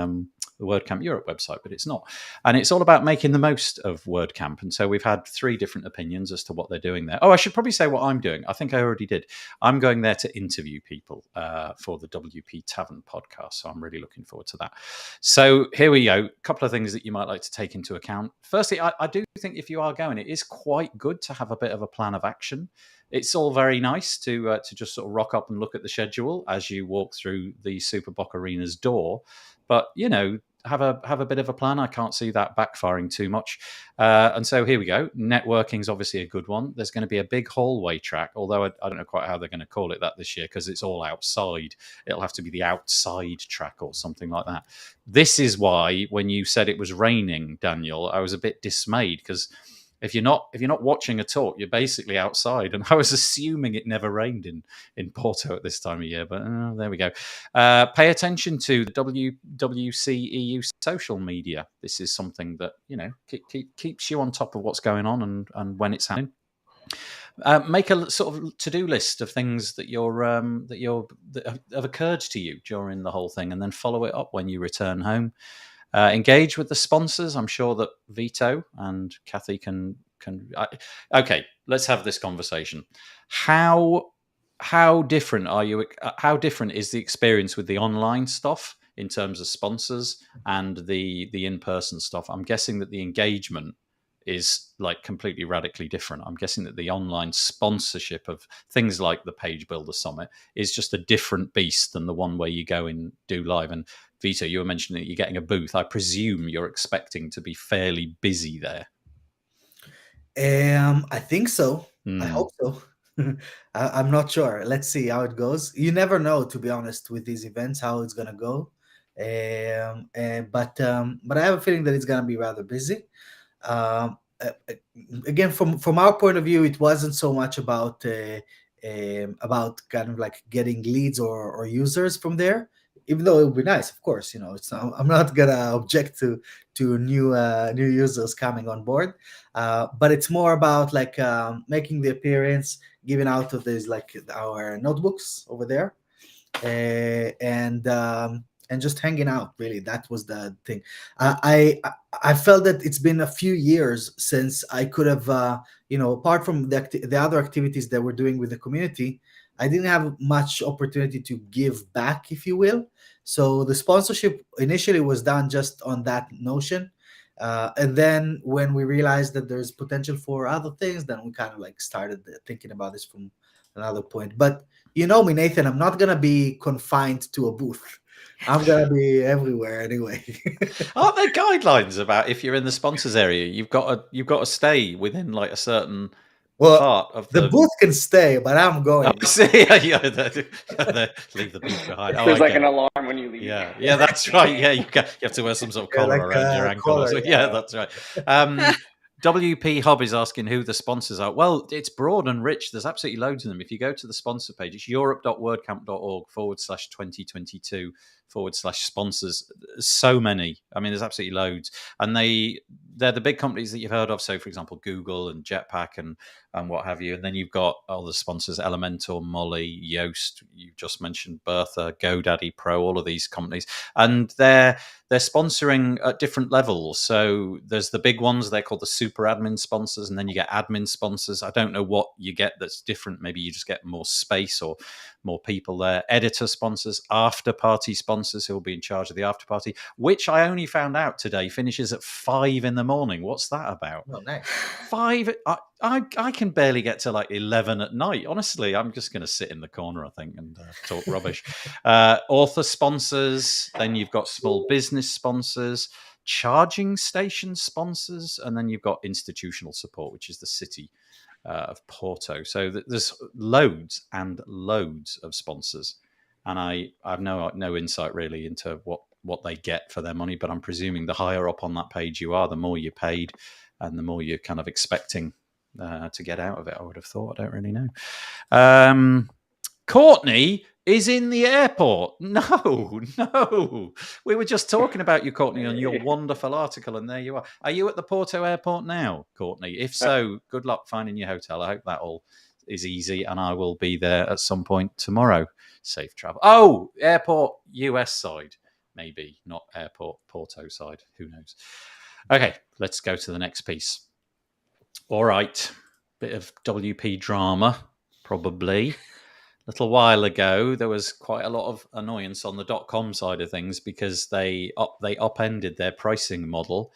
WordCamp Europe website, but it's not. And it's all about making the most of WordCamp. And so we've had 3 different opinions as to what they're doing there. Oh, I should probably say what I'm doing. I think I already did. I'm going there to interview people for the WP Tavern podcast. So I'm really looking forward to that. So here we go. A couple of things that you might like to take into account. Firstly, I do think if you are going, it is quite good to have a bit of a plan of action. It's all very nice to just sort of rock up and look at the schedule as you walk through the Superboc Arena's door. But, have a bit of a plan. I can't see that backfiring too much. And so here we go. Networking is obviously a good one. There's going to be a big hallway track, although I don't know quite how they're going to call it that this year because it's all outside. It'll have to be the outside track or something like that. This is why when you said it was raining, Daniel, I was a bit dismayed because if you're not watching a talk, you're basically outside. And I was assuming it never rained in Porto at this time of year, but there we go. Pay attention to the WWC EU social media. This is something that keeps you on top of what's going on and when it's happening. Make a sort of to-do list of things that have occurred to you during the whole thing, and then follow it up when you return home. Engage with the sponsors. I'm sure that Vito and Kathy can. Okay, let's have this conversation. How different are you? How different is the experience with the online stuff in terms of sponsors and the in-person stuff? I'm guessing that the engagement is like completely radically different. I'm guessing that the online sponsorship of things like the Page Builder Summit is just a different beast than the one where you go and do live. And Vito, you were mentioning that you're getting a booth. I presume you're expecting to be fairly busy there. I think so. I hope so. I'm not sure. Let's see how it goes. You never know, to be honest, with these events, how it's gonna go. But I have a feeling that it's gonna be rather busy. Again, from our point of view, it wasn't so much about kind of like getting leads or users from there, even though it would be nice, of course. I'm not gonna object to new users coming on board, but it's more about like making the appearance, giving out of these like our notebooks over there, and and just hanging out. Really, that was the thing. I felt that it's been a few years since I could have, apart from the other activities that we're doing with the community, I didn't have much opportunity to give back, if you will. So the sponsorship initially was done just on that notion. And then when we realized that there's potential for other things, then we kind of like started thinking about this from another point. But you know me, Nathan, I'm not gonna be confined to a booth. I'm gonna be everywhere anyway. Aren't there guidelines about if you're in the sponsors area, you've got to stay within like a certain Well, part of the booth can stay, but I'm going. Oh, see, yeah, leave the booth behind. Oh, There's I like get an it. alarm when you leave. Yeah, that's right. Yeah, you have to wear some sort of collar like around your a ankle. collar, Yeah, yeah. that's right. WP Hub is asking who the sponsors are. Well, it's broad and rich. There's absolutely loads of them. If you go to the sponsor page, it's europe.wordcamp.org/2022/sponsors. So many. I mean, there's absolutely loads. And they're the big companies that you've heard of. So, for example, Google and Jetpack and what have you. And then you've got all the sponsors, Elementor, Molly, Yoast. You just mentioned Bertha, GoDaddy Pro, all of these companies. And they're sponsoring at different levels. So there's the big ones, they're called the super admin sponsors, and then you get admin sponsors. I don't know what you get that's different. Maybe you just get more space or more people there. Editor sponsors, after party sponsors who will be in charge of the after party, which I only found out today finishes at 5 a.m. What's that about? Oh, nice. 5. I can barely get to like 11 at night. Honestly, I'm just going to sit in the corner, I think, and talk rubbish. Author sponsors. Then you've got small business sponsors, charging station sponsors, and then you've got institutional support, which is the city of Porto. So there's loads and loads of sponsors, and I have no insight really into what they get for their money. But I'm presuming the higher up on that page you are, the more you're paid, and the more you're kind of expecting to get out of it. I would have thought. I don't really know. Courtney is in the airport. No. We were just talking about you, Courtney, on your wonderful article, and there you are. Are you at the Porto airport now, Courtney? If so, good luck finding your hotel. I hope that all is easy, and I will be there at some point tomorrow. Safe travel. Oh, airport US side, maybe, not airport Porto side. Who knows? Okay, let's go to the next piece. All right, bit of WP drama, probably. A little while ago, there was quite a lot of annoyance on the .com side of things because they upended their pricing model.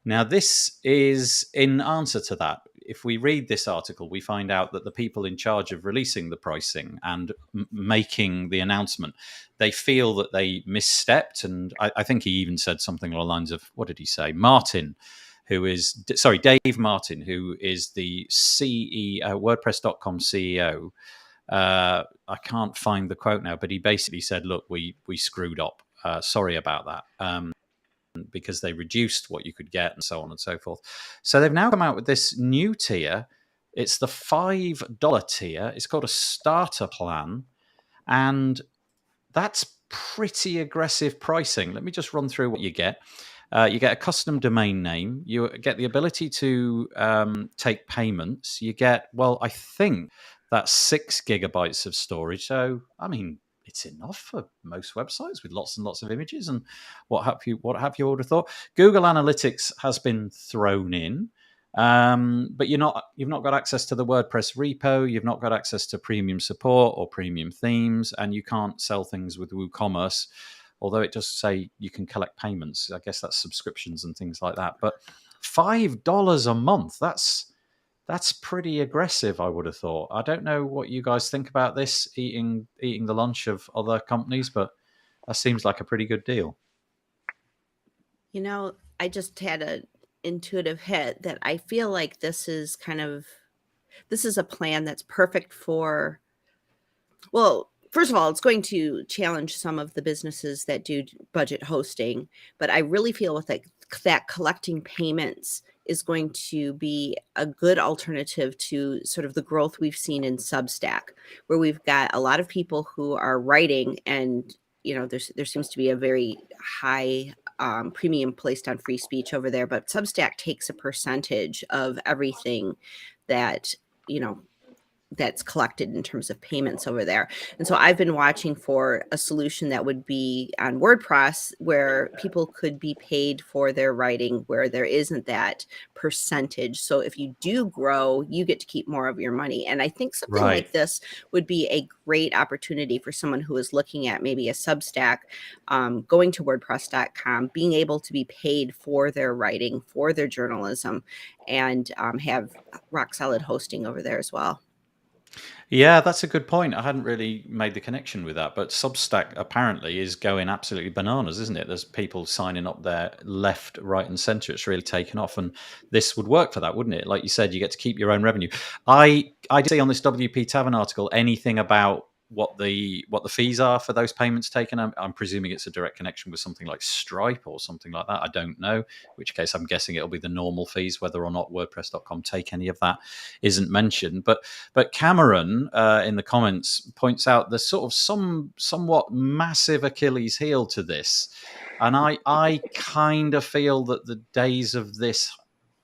Now, this is in answer to that. If we read this article, we find out that the people in charge of releasing the pricing and making the announcement, they feel that they misstepped. And I think he even said something along the lines of, what did he say? Dave Martin, who is the CEO, WordPress.com CEO. I can't find the quote now, but he basically said, look, we screwed up. Sorry about that. Because they reduced what you could get and so on and so forth. So they've now come out with this new tier. It's the $5 tier. It's called a starter plan. And that's pretty aggressive pricing. Let me just run through what you get. You get a custom domain name. You get the ability to take payments. You get, well, I think that's 6 gigabytes of storage. So, I mean, it's enough for most websites with lots and lots of images and what have you would have thought. Google Analytics has been thrown in, but you've not got access to the WordPress repo. You've not got access to premium support or premium themes, and you can't sell things with WooCommerce. Although it does say you can collect payments. I guess that's subscriptions and things like that. But $5 a month, that's pretty aggressive, I would have thought. I don't know what you guys think about this, eating the lunch of other companies, but that seems like a pretty good deal. You know, I just had an intuitive hit that I feel like this is a plan that's perfect for, well, first of all, it's going to challenge some of the businesses that do budget hosting, but I really feel with that collecting payments is going to be a good alternative to sort of the growth we've seen in Substack, where we've got a lot of people who are writing, and there seems to be a very high premium placed on free speech over there, but Substack takes a percentage of everything that that's collected in terms of payments over there. And so I've been watching for a solution that would be on WordPress where people could be paid for their writing, where there isn't that percentage. So if you do grow, you get to keep more of your money. And I think something Right. like this would be a great opportunity for someone who is looking at maybe a Substack, going to WordPress.com, being able to be paid for their writing, for their journalism, and have rock solid hosting over there as well. Yeah, that's a good point. I hadn't really made the connection with that, but Substack apparently is going absolutely bananas, isn't it? There's people signing up there left, right, and center. It's really taken off, and this would work for that, wouldn't it? Like you said, you get to keep your own revenue. I did see on this WP Tavern article anything about what the fees are for those payments taken. I'm presuming it's a direct connection with something like Stripe or something like that. I don't know. In which case, I'm guessing it'll be the normal fees, whether or not WordPress.com take any of that isn't mentioned. But Cameron in the comments points out there's sort of somewhat massive Achilles heel to this, and I kind of feel that the days of this.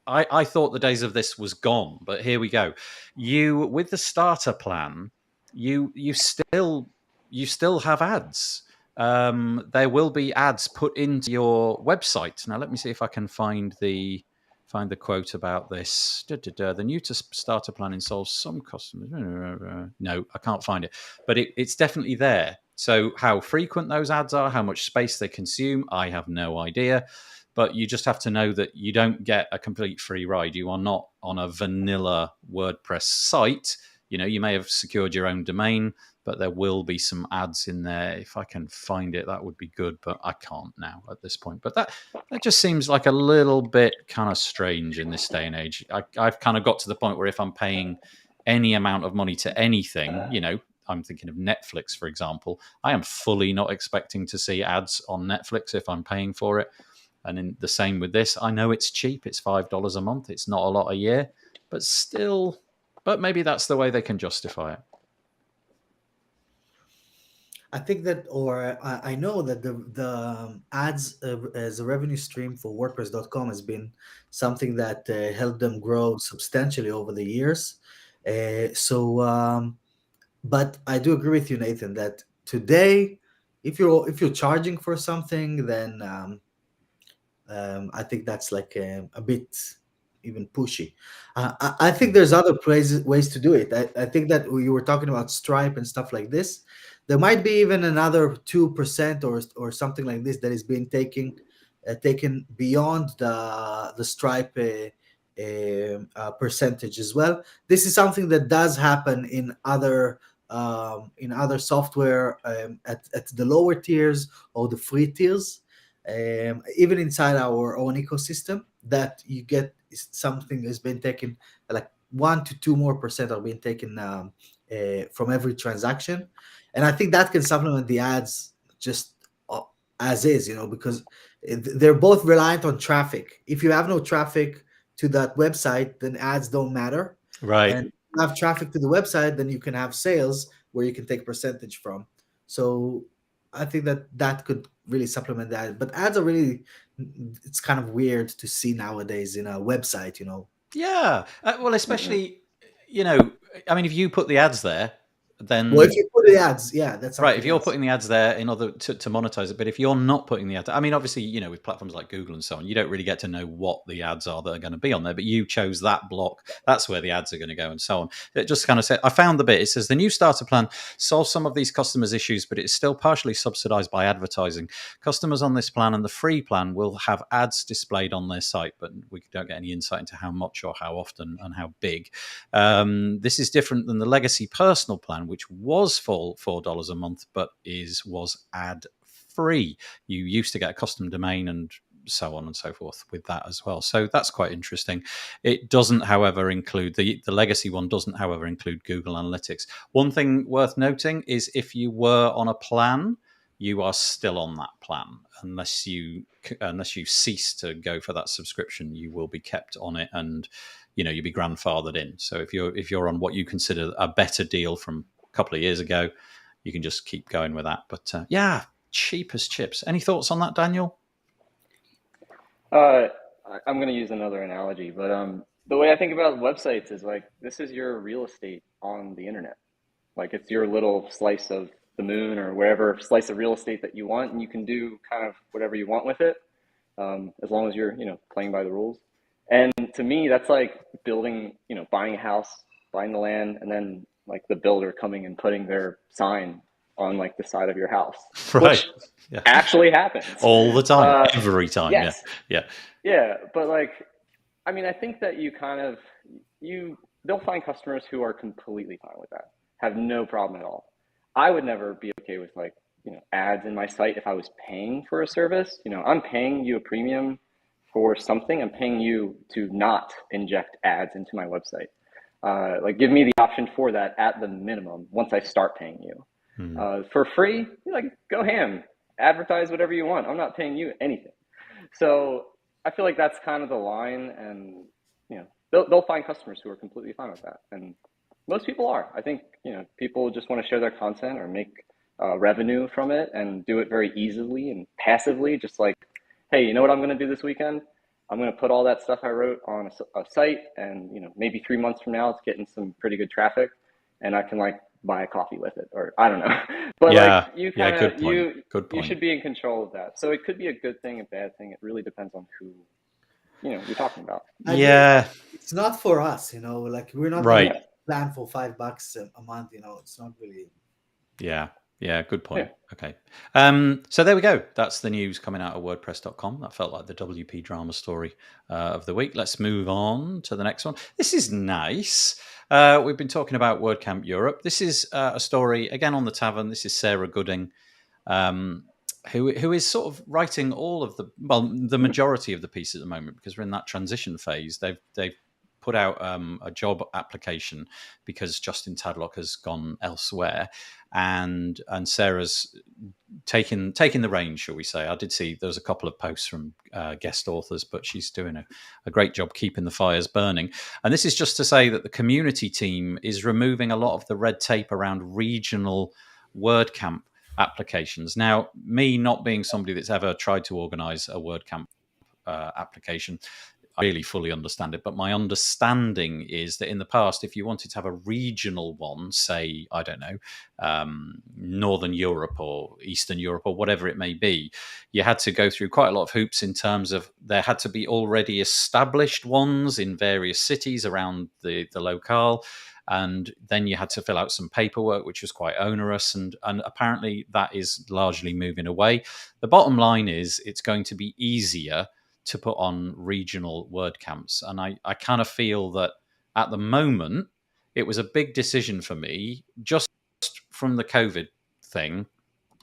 I thought the days of this was gone, but here we go. You with the starter plan, you still have ads. There will be ads put into your website. Now let me see if I can find the quote about this. The new to starter plan involves some customers. No, I can't find it, but it's definitely there. So how frequent those ads are, how much space they consume, I have no idea. But you just have to know that you don't get a complete free ride. You are not on a vanilla WordPress site. You may have secured your own domain, but there will be some ads in there. If I can find it, that would be good, but I can't now at this point. But that just seems like a little bit kind of strange in this day and age. I've kind of got to the point where if I'm paying any amount of money to anything, I'm thinking of Netflix, for example, I am fully not expecting to see ads on Netflix if I'm paying for it. And in the same with this, I know it's cheap. It's $5 a month. It's not a lot a year, but still, but maybe that's the way they can justify it. I think that, or I know that the ads as a revenue stream for WordPress.com has been something that helped them grow substantially over the years. But I do agree with you, Nathan, that today, if you're charging for something, then I think that's like a bit even pushy. I think there's other ways to do it. I think that you were talking about Stripe and stuff like this. There might be even another 2% or something like this that is being taken beyond the Stripe percentage as well. This is something that does happen in other software at the lower tiers or the free tiers. Even inside our own ecosystem, that you get something has been taken, like 1 to 2% are being taken from every transaction, and I think that can supplement the ads just as is, because they're both reliant on traffic. If you have no traffic to that website, then ads don't matter. Right. And if you have traffic to the website, then you can have sales where you can take percentage from. So I think that could really supplement that. But ads are really, it's kind of weird to see nowadays in a website, Yeah. Well, especially, I mean, if you put the ads there, then Well, if you put the ads, yeah, that's something right. If you're else. putting the ads there in order to monetize it, but if you're not putting the ads, I mean, obviously, with platforms like Google and so on, you don't really get to know what the ads are that are going to be on there, but you chose that block. That's where the ads are going to go and so on. It just kind of said, I found the bit. It says the new starter plan solves some of these customers' issues, but it's still partially subsidized by advertising. Customers on this plan and the free plan will have ads displayed on their site, but we don't get any insight into how much or how often and how big. This is different than the legacy personal plan, which was for $4 a month, but was ad free. You used to get a custom domain and so on and so forth with that as well. So that's quite interesting. It doesn't, however, include the legacy one doesn't, however, include Google Analytics. One thing worth noting is if you were on a plan, you are still on that plan unless you cease to go for that subscription. You will be kept on it, and you'll be grandfathered in. So if you're on what you consider a better deal from a couple of years ago, you can just keep going with that. But yeah, cheap as chips. Any thoughts on that, Daniel? I'm going to use another analogy, but the way I think about websites is like, this is your real estate on the internet. Like it's your little slice of the moon or wherever slice of real estate that you want, and you can do kind of whatever you want with it, as long as you're, playing by the rules. And to me, that's like building, buying a house, buying the land, and then like the builder coming and putting their sign on like the side of your house, Right. which actually happens all the time, every time. Yes. Yeah. Yeah. But like, I mean, I think that they'll find customers who are completely fine with that, have no problem at all. I would never be okay with like, ads in my site if I was paying for a service. I'm paying you a premium for something. I'm paying you to not inject ads into my website. Like give me the option for that at the minimum once I start paying you. For free, like go ham, advertise whatever you want. I'm not paying you anything. So I feel like that's kind of the line, and they'll find customers who are completely fine with that, and most people are. I think people just want to share their content or make revenue from it and do it very easily and passively. Just like, hey, you know what I'm going to do this weekend? I'm going to put all that stuff I wrote on a site, and maybe 3 months from now it's getting some pretty good traffic, and I can like buy a coffee with it, or I don't know. But like you kind of good point. You should be in control of that. So it could be a good thing, a bad thing. It really depends on who you're talking about. I mean, it's not for us, like we're not right. gonna plan for $5 a month, it's not really. Yeah, good point. Yeah. Okay. So there we go. That's the news coming out of WordPress.com. That felt like the WP drama story of the week. Let's move on to the next one. This is nice. We've been talking about WordCamp Europe. This is a story, again, on the Tavern. This is Sarah Gooding, who is sort of writing all of the majority of the piece at the moment, because we're in that transition phase. They've put out a job application because Justin Tadlock has gone elsewhere, and Sarah's taking the reins, shall we say. I did see there was a couple of posts from guest authors, but she's doing a great job keeping the fires burning. And this is just to say that the community team is removing a lot of the red tape around regional WordCamp applications. Now, me not being somebody that's ever tried to organize a WordCamp application, I really fully understand it. But my understanding is that in the past, if you wanted to have a regional one, say, I don't know, Northern Europe or Eastern Europe or whatever it may be, you had to go through quite a lot of hoops in terms of there had to be already established ones in various cities around the locale. And then you had to fill out some paperwork, which was quite onerous. And apparently that is largely moving away. The bottom line is it's going to be easier to put on regional WordCamps. And I kind of feel that at the moment, it was a big decision for me, just from the COVID thing.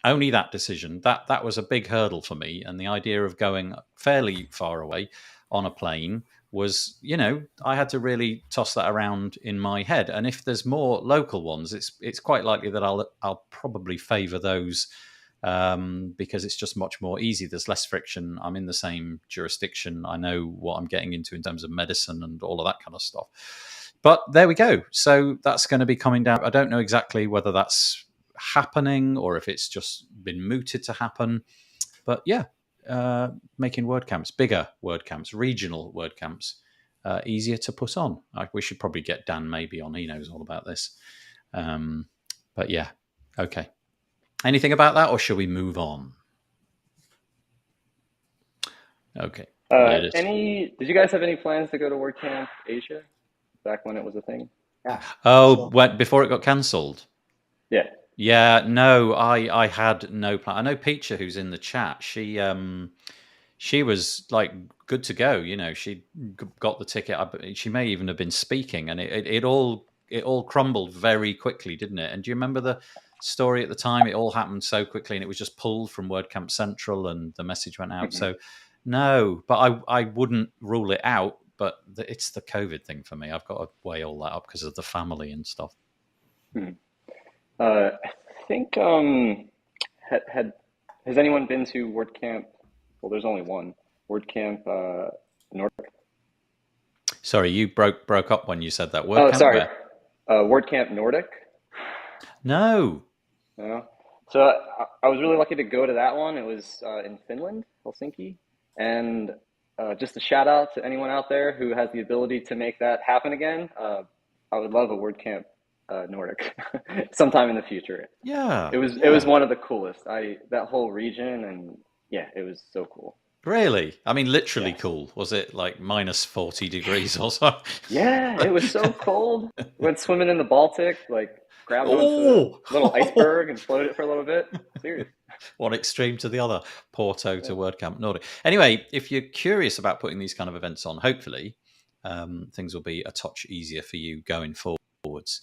Only that decision, that was a big hurdle for me. And the idea of going fairly far away on a plane was, I had to really toss that around in my head. And if there's more local ones, it's quite likely that I'll probably favor those, because it's just much more easy. There's less friction. I'm in the same jurisdiction. I know what I'm getting into in terms of medicine and all of that kind of stuff. But there we go. So that's going to be coming down. I don't know exactly whether that's happening or if it's just been mooted to happen. But yeah, making WordCamps, bigger WordCamps, regional WordCamps, easier to put on. We should probably get Dan maybe on. He knows all about this. But yeah, okay. Anything about that, or shall we move on? Okay. Did you guys have any plans to go to WordCamp Asia back when it was a thing? Yeah. Oh, before it got cancelled? Yeah. Yeah, no, I had no plan. I know Peacher, who's in the chat, she was like good to go. She got the ticket. She may even have been speaking, and it all crumbled very quickly, didn't it? And do you remember the story at the time? It all happened so quickly, and it was just pulled from WordCamp Central, and the message went out. So no, but I wouldn't rule it out. But it's the COVID thing for me. I've got to weigh all that up because of the family and stuff. I think has anyone been to WordCamp? Well, there's only one WordCamp Nordic. Sorry, you broke up when you said that. WordCamp, oh, sorry. WordCamp Nordic. No. So I was really lucky to go to that one. It was in Finland, Helsinki, and just a shout out to anyone out there who has the ability to make that happen again. I would love a WordCamp Nordic sometime in the future. Yeah, it was one of the coolest. That whole region, and yeah, it was so cool. Really? I mean, literally Yes. cool. Was it like minus 40 degrees or so? Yeah, it was so cold. Went swimming in the Baltic, like grabbed onto Oh! a little iceberg and floated for a little bit. Serious. One extreme to the other. Porto to WordCamp Nordic. Anyway, if you're curious about putting these kind of events on, hopefully things will be a touch easier for you going forwards.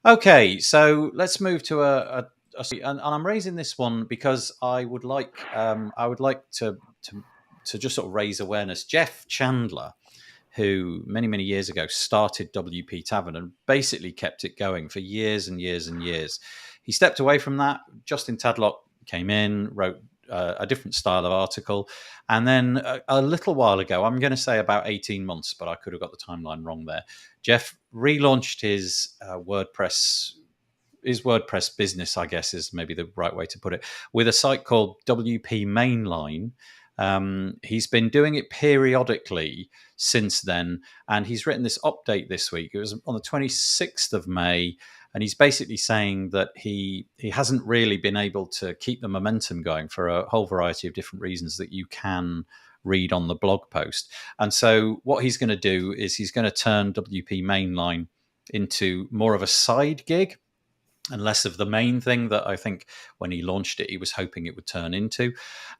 Okay, so let's move to and I'm raising this one because I would like to just sort of raise awareness. Jeff Chandler, who many years ago started WP Tavern and basically kept it going for years and years and years. He stepped away from that. Justin Tadlock came in, wrote a different style of article, and then a little while ago, I'm going to say about 18 months, but I could have got the timeline wrong there, Jeff relaunched his WordPress business, I guess is maybe the right way to put it, with a site called WP Mainline. He's been doing it periodically since then, and he's written this update this week. It was on the 26th of May, and he's basically saying that he hasn't really been able to keep the momentum going for a whole variety of different reasons that you can read on the blog post. And so what he's going to do is he's going to turn WP Mainline into more of a side gig and less of the main thing that I think when he launched it, he was hoping it would turn into.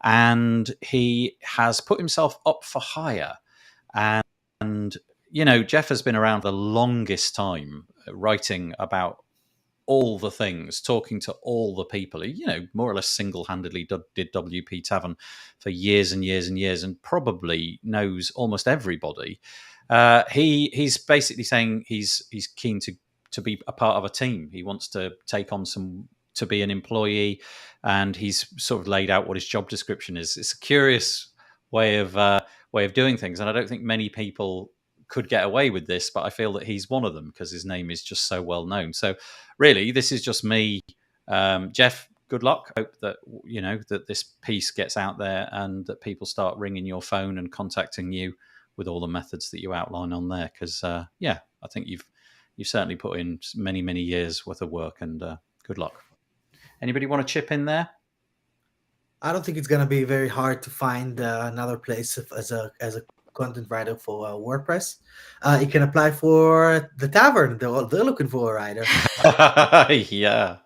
And he has put himself up for hire. And Jeff has been around the longest time, writing about all the things, talking to all the people. He, more or less single-handedly did WP Tavern for years and years and years, and probably knows almost everybody. He's basically saying he's keen to be a part of a team. He wants to take on to be an employee, and he's sort of laid out what his job description is. It's a curious way of doing things, and I don't think many people could get away with this, but I feel that he's one of them because his name is just so well known. So really, this is just me. Jeff, good luck. Hope that that this piece gets out there and that people start ringing your phone and contacting you with all the methods that you outline on there, because I think you've certainly put in many years worth of work, and good luck. Anybody want to chip in there? I don't think it's going to be very hard to find another place as a content writer for WordPress. You can apply for the Tavern. They're looking for a writer. yeah,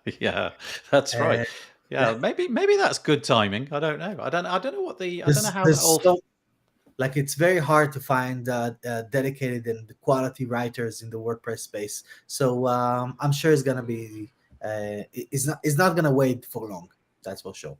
that's right. Yeah, maybe that's good timing. I don't know. I don't know what the. I don't know how that all. Like, it's very hard to find dedicated and quality writers in the WordPress space. So I'm sure it's gonna be. It's not gonna wait for long. That's for sure.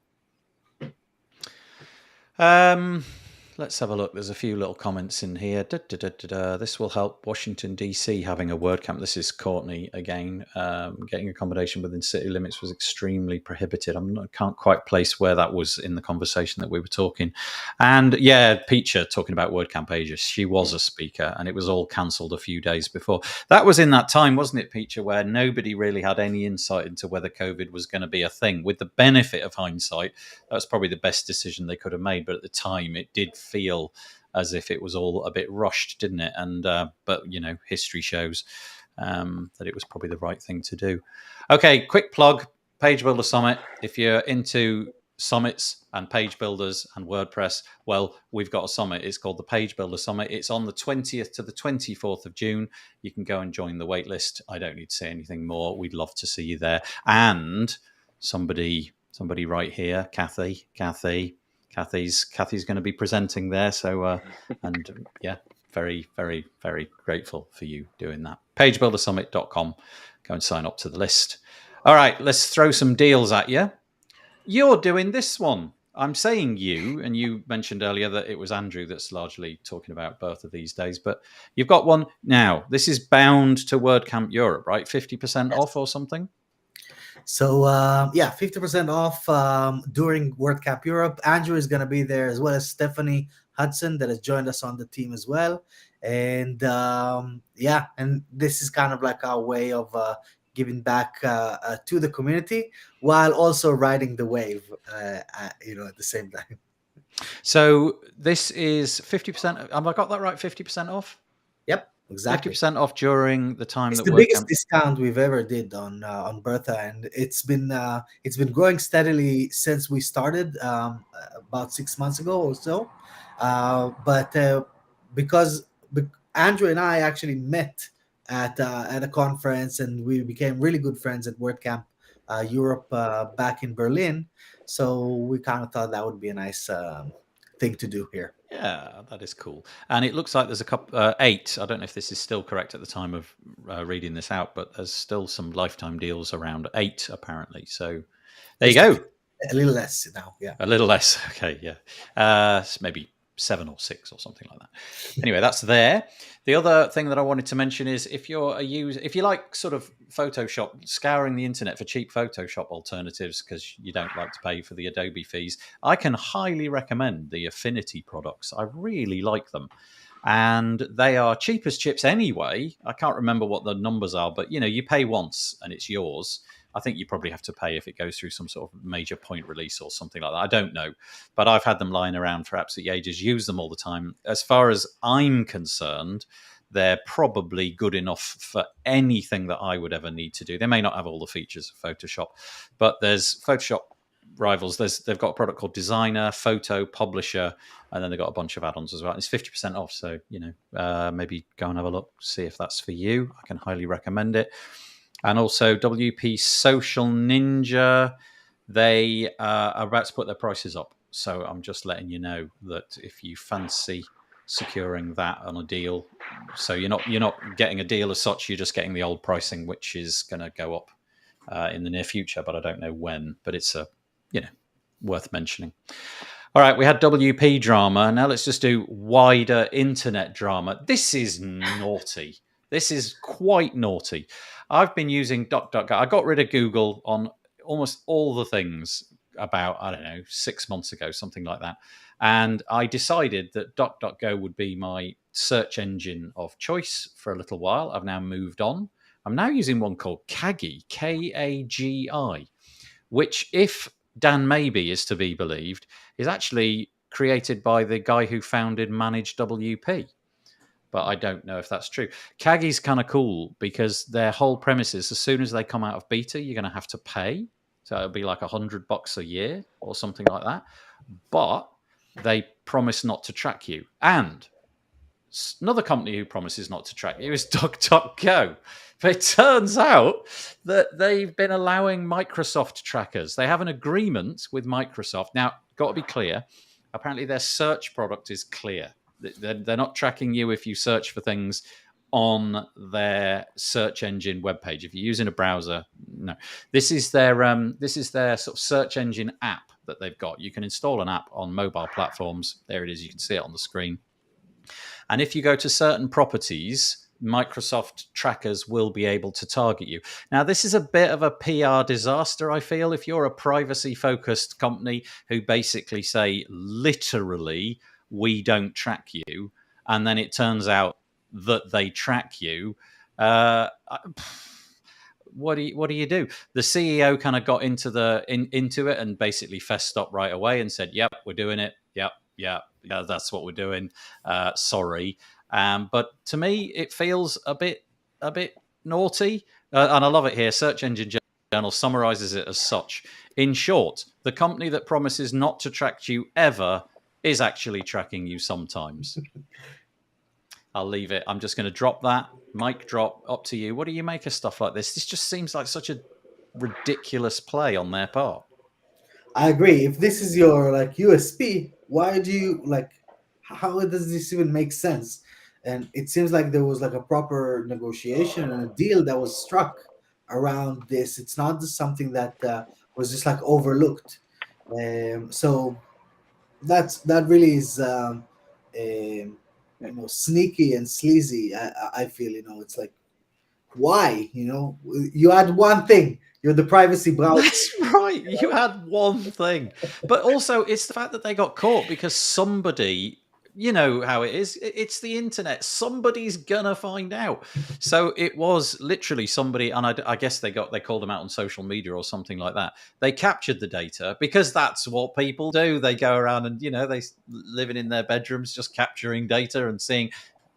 Let's have a look. There's a few little comments in here. This will help Washington, D.C. having a WordCamp. This is Courtney again. Getting accommodation within city limits was extremely prohibited. I can't quite place where that was in the conversation that we were talking. And yeah, Peacher talking about WordCamp Asia. She was a speaker, and it was all cancelled a few days before. That was in that time, wasn't it, Peacher, where nobody really had any insight into whether COVID was going to be a thing. With the benefit of hindsight, that was probably the best decision they could have made. But at the time, it did feel as if it was all a bit rushed, didn't it? And but history shows that it was probably the right thing to do. Okay, quick plug: Page Builder Summit. If you're into summits and page builders and WordPress, well, we've got a summit. It's called the Page Builder Summit. It's on the 20th to the 24th of June. You can go and join the waitlist. I don't need to say anything more. We'd love to see you there. And somebody right here, Kathy's going to be presenting there. So, and yeah, very, very, very grateful for you doing that. PageBuilderSummit.com. Go and sign up to the list. All right, let's throw some deals at you. You're doing this one. I'm saying you, and you mentioned earlier that it was Andrew that's largely talking about both of these days, but you've got one now. This is bound to WordCamp Europe, right? 50% off or something? So 50% off during WordCamp Europe. Andrew is going to be there, as well as Stephanie Hudson that has joined us on the team as well. And and this is kind of like our way of giving back to the community while also riding the wave, at the same time. So this is 50%. Have I got that right? 50% off? Yep, exactly. 50% off during the time It's that the biggest WordCamp. discount we've ever did on Bertha, and it's been growing steadily since we started about 6 months ago or so. But because Andrew and I actually met at a conference, and we became really good friends at WordCamp Europe back in Berlin. So we kind of thought that would be a nice thing to do here. Yeah, that is cool. And it looks like there's a couple, 8. I don't know if this is still correct at the time of reading this out, but there's still some lifetime deals around 8 apparently. So there you go. A little less now, yeah. A little less. Okay, yeah. Maybe 7 or 6 or something like that. Anyway, that's there. The other thing that I wanted to mention is if you're a user, if you like sort of Photoshop, scouring the internet for cheap Photoshop alternatives because you don't like to pay for the Adobe fees, I can highly recommend the Affinity products. I really like them. And they are cheap as chips anyway. I can't remember what the numbers are, but you pay once and it's yours. I think you probably have to pay if it goes through some sort of major point release or something like that. I don't know, but I've had them lying around for absolutely ages, use them all the time. As far as I'm concerned, they're probably good enough for anything that I would ever need to do. They may not have all the features of Photoshop, but there's Photoshop rivals. They've got a product called Designer, Photo, Publisher, and then they've got a bunch of add-ons as well. It's 50% off, so maybe go and have a look, see if that's for you. I can highly recommend it. And also WP Social Ninja, they are about to put their prices up. So I'm just letting you know that if you fancy securing that on a deal, so you're not getting a deal as such, you're just getting the old pricing, which is going to go up in the near future, but I don't know when. But it's worth mentioning. All right, we had WP drama. Now let's just do wider internet drama. This is naughty. This is quite naughty. I've been using DuckDuckGo. I got rid of Google on almost all the things about, 6 months ago, something like that. And I decided that DuckDuckGo would be my search engine of choice for a little while. I've now moved on. I'm now using one called Kagi, Kagi, which, if Dan Maybe is to be believed, is actually created by the guy who founded Manage WP. But I don't know if that's true. Kagi's kind of cool because their whole premise is as soon as they come out of beta, you're going to have to pay. So it'll be like $100 a year or something like that. But they promise not to track you. And another company who promises not to track you is DuckDuckGo. But it turns out that they've been allowing Microsoft trackers. They have an agreement with Microsoft. Now, got to be clear. Apparently, their search product is clear. They're not tracking you if you search for things on their search engine webpage. If you're using a browser, no. This is their sort of search engine app that they've got. You can install an app on mobile platforms. There it is. You can see it on the screen. And if you go to certain properties, Microsoft trackers will be able to target you. Now, this is a bit of a PR disaster, I feel, if you're a privacy-focused company who basically say, literally, we don't track you, and then it turns out that they track you. What do you do? The CEO kind of got into it and basically fessed up right away and said, "Yep, we're doing it. Yep, yeah, that's what we're doing. Sorry." But to me, it feels a bit naughty, and I love it here. Search Engine Journal summarizes it as such. In short, the company that promises not to track you ever is actually tracking you sometimes. I'll leave it. I'm just going to drop that. Mic drop. Up to you. What do you make of stuff like this? This just seems like such a ridiculous play on their part. I agree. If this is your USP, why do you how does this even make sense? And it seems like there was a proper negotiation and a deal that was struck around this. It's not just something that was just overlooked. So that really is sneaky and sleazy. I feel it's why you had one thing. You're the privacy browser. That's right. You had one thing. But also, it's the fact that they got caught because somebody you know how it is. It's the internet. Somebody's gonna find out. So it was literally somebody, and I guess they called them out on social media or something like that. They captured the data because that's what people do. They go around and they living in their bedrooms just capturing data and seeing.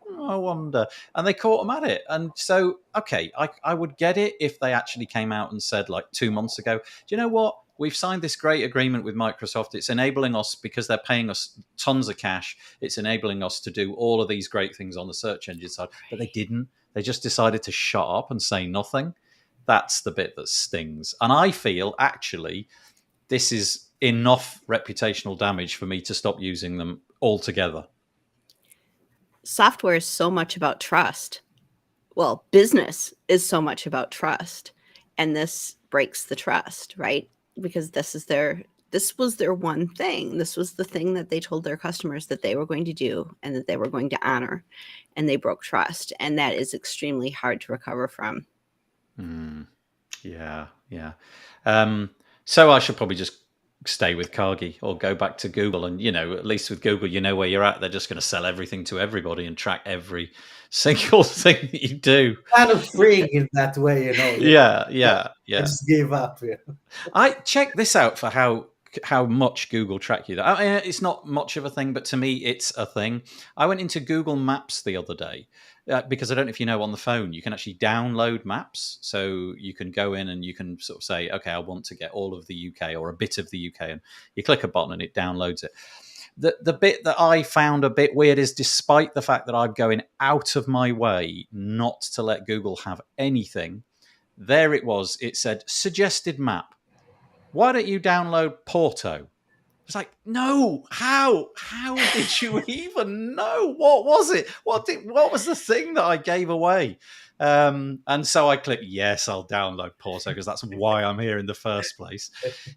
"Oh, I wonder," and they caught them at it. And so, okay, I would get it if they actually came out and said, like 2 months ago, "Do you know what? We've signed this great agreement with Microsoft. It's enabling us, because they're paying us tons of cash. It's enabling us to do all of these great things on the search engine side." But they didn't. They just decided to shut up and say nothing. That's the bit that stings. And I feel actually this is enough reputational damage for me to stop using them altogether. Software is so much about trust. Well, business is so much about trust, and this breaks the trust, right? Because this was their one thing. This was the thing that they told their customers that they were going to do and that they were going to honor, and they broke trust, and that is extremely hard to recover from. Yeah. So I should probably just stay with Cargie or go back to Google. And, at least with Google, you know where you're at. They're just going to sell everything to everybody and track every single thing that you do. Kind of freeing in that way, Yeah. I just gave up. Yeah. I checked this out for how much Google track you. I mean, it's not much of a thing, but to me, it's a thing. I went into Google Maps the other day because I don't know if you know, on the phone, you can actually download maps. So you can go in and you can sort of say, okay, I want to get all of the UK or a bit of the UK. And you click a button and it downloads it. The bit that I found a bit weird is, despite the fact that I'm going out of my way not to let Google have anything, there it was. It said, suggested map. Why don't you download Porto? It's like, no, how did you even know? What was it? What was the thing that I gave away? And so I clicked, yes, I'll download Porto because that's why I'm here in the first place.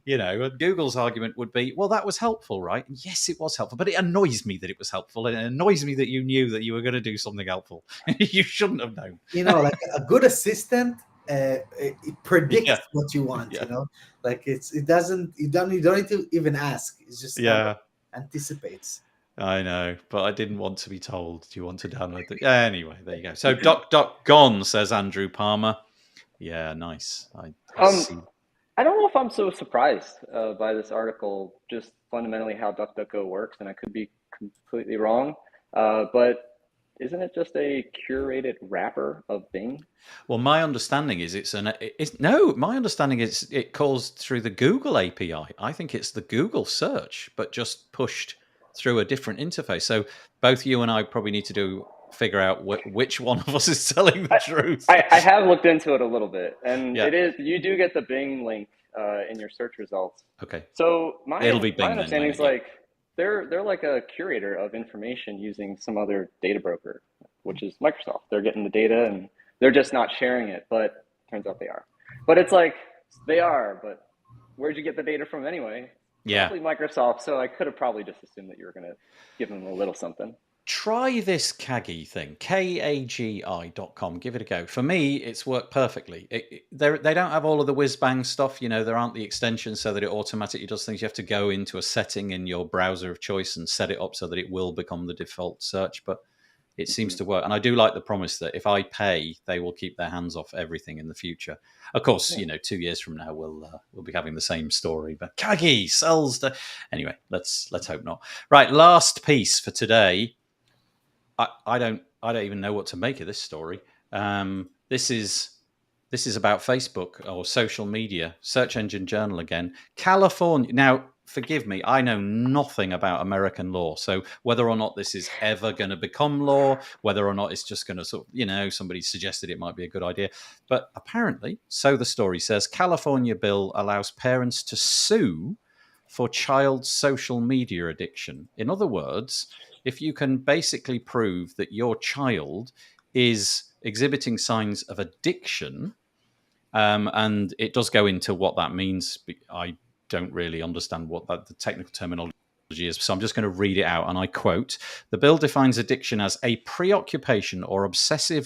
And Google's argument would be, well, that was helpful, right? And yes, it was helpful, but it annoys me that it was helpful. And it annoys me that you knew that you were going to do something helpful. You shouldn't have known. Like a good assistant, it predicts what you want. Like it doesn't. You don't need to even ask. It's just anticipates. I know, but I didn't want to be told. Do you want to download the? Anyway, there you go. So Doc gone, says Andrew Palmer. Yeah, nice. I see. I don't know if I'm so surprised by this article. Just fundamentally how DuckDuckGo works, and I could be completely wrong. But isn't it just a curated wrapper of Bing? Well, my understanding is my understanding is it calls through the Google API. I think it's the Google search, but just pushed through a different interface. So both you and I probably need to figure out which one of us is telling the truth. I have looked into it a little bit, and it is, you do get the Bing link in your search results. Okay. So It'll be Bing, my understanding is like they're like a curator of information using some other data broker, which is Microsoft. They're getting the data and they're just not sharing it, but turns out they are. But it's like, they are, but where'd you get the data from anyway? Yeah. Probably Microsoft, so I could have probably just assumed that you were going to give them a little something. Try this Kagi thing, KAGI.com. Give it a go. For me, it's worked perfectly. They don't have all of the whiz-bang stuff. There aren't the extensions so that it automatically does things. You have to go into a setting in your browser of choice and set it up so that it will become the default search. But it seems to work. And I do like the promise that if I pay, they will keep their hands off everything in the future. Of course, 2 years from now, we'll be having the same story. But Kagi sells the... Anyway, let's hope not. Right, last piece for today. I don't even know what to make of this story. This is about Facebook or social media, Search Engine Journal again. California. Now, forgive me, I know nothing about American law. So whether or not this is ever going to become law, whether or not it's just going to sort of, somebody suggested it might be a good idea. But apparently, so the story says, California bill allows parents to sue for child social media addiction. In other words, if you can basically prove that your child is exhibiting signs of addiction, and it does go into what that means. I don't really understand what the technical terminology So I'm just going to read it out, and I quote: "The bill defines addiction as a preoccupation or obsession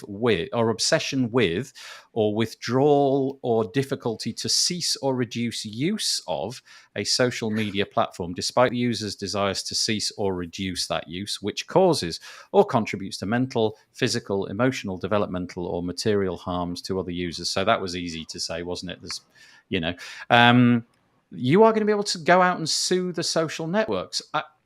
with, or withdrawal or difficulty to cease or reduce use of a social media platform, despite the user's desires to cease or reduce that use, which causes or contributes to mental, physical, emotional, developmental, or material harms to other users." So that was easy to say, wasn't it? There's, you know. You are going to be able to go out and sue the social networks.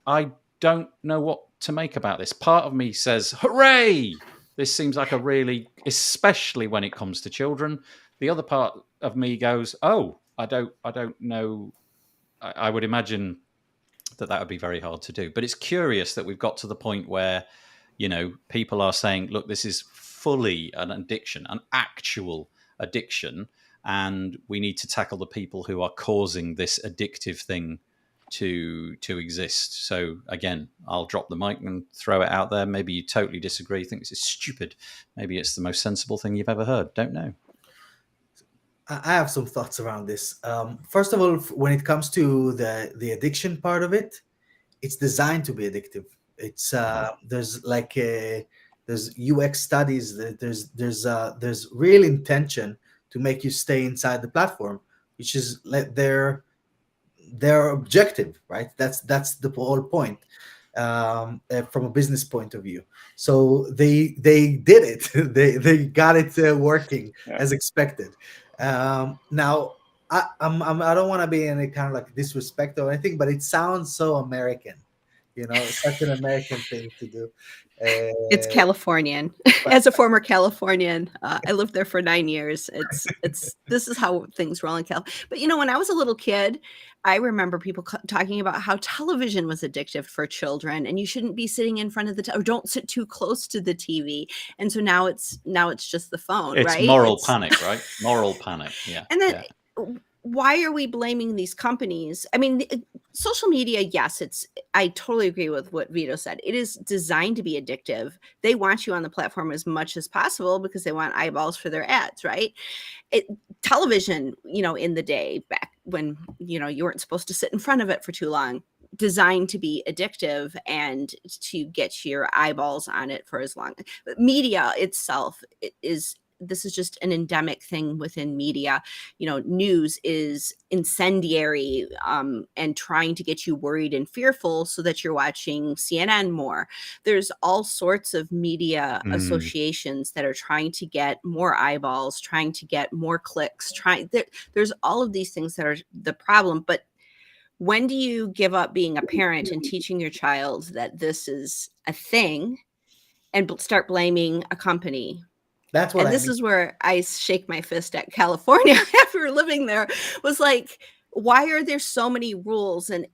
I don't know what to make about this. Part of me says, hooray! This seems like a really, especially when it comes to children. The other part of me goes, oh, I don't know. I would imagine that would be very hard to do. But it's curious that we've got to the point where, people are saying, look, this is fully an addiction, an actual addiction, and we need to tackle the people who are causing this addictive thing to exist. So again, I'll drop the mic and throw it out there. Maybe you totally disagree, think this is stupid. Maybe it's the most sensible thing you've ever heard. Don't know. I have some thoughts around this. First of all, when it comes to the addiction part of it, it's designed to be addictive. It's there's UX studies, there's real intention to make you stay inside the platform, which is their objective, right? That's the whole point, from a business point of view. So they did it. they got it working as expected. Now I don't want to be any kind of like disrespect or anything, but it sounds so American. Such an American thing to do. It's Californian. As a former Californian, I lived there for 9 years. This is how things roll in Cal. But when I was a little kid, I remember people talking about how television was addictive for children, and you shouldn't be sitting in front of or don't sit too close to the TV. And so now it's just the phone. It's right? Moral panic, right? Moral panic. Yeah. And then. Yeah. Why are we blaming these companies? I mean, social media, yes, I totally agree with what Vito said. It is designed to be addictive. They want you on the platform as much as possible because they want eyeballs for their ads, right? Television, in the day back when, you weren't supposed to sit in front of it for too long, designed to be addictive and to get your eyeballs on it for as long. But media itself this is just an endemic thing within media. News is incendiary and trying to get you worried and fearful so that you're watching CNN more. There's all sorts of media associations that are trying to get more eyeballs, trying to get more clicks. There's all of these things that are the problem. But when do you give up being a parent and teaching your child that this is a thing and start blaming a company? That's what this is where I shake my fist at California after living there. Was like, why are there so many rules? And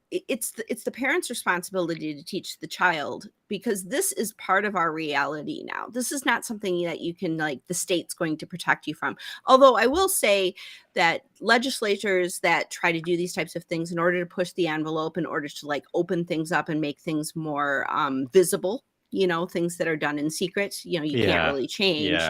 it's the parent's responsibility to teach the child, because this is part of our reality now. This is not something that you can the state's going to protect you from. Although I will say that legislators that try to do these types of things in order to push the envelope, in order to open things up and make things more visible, things that are done in secret, you can't really change.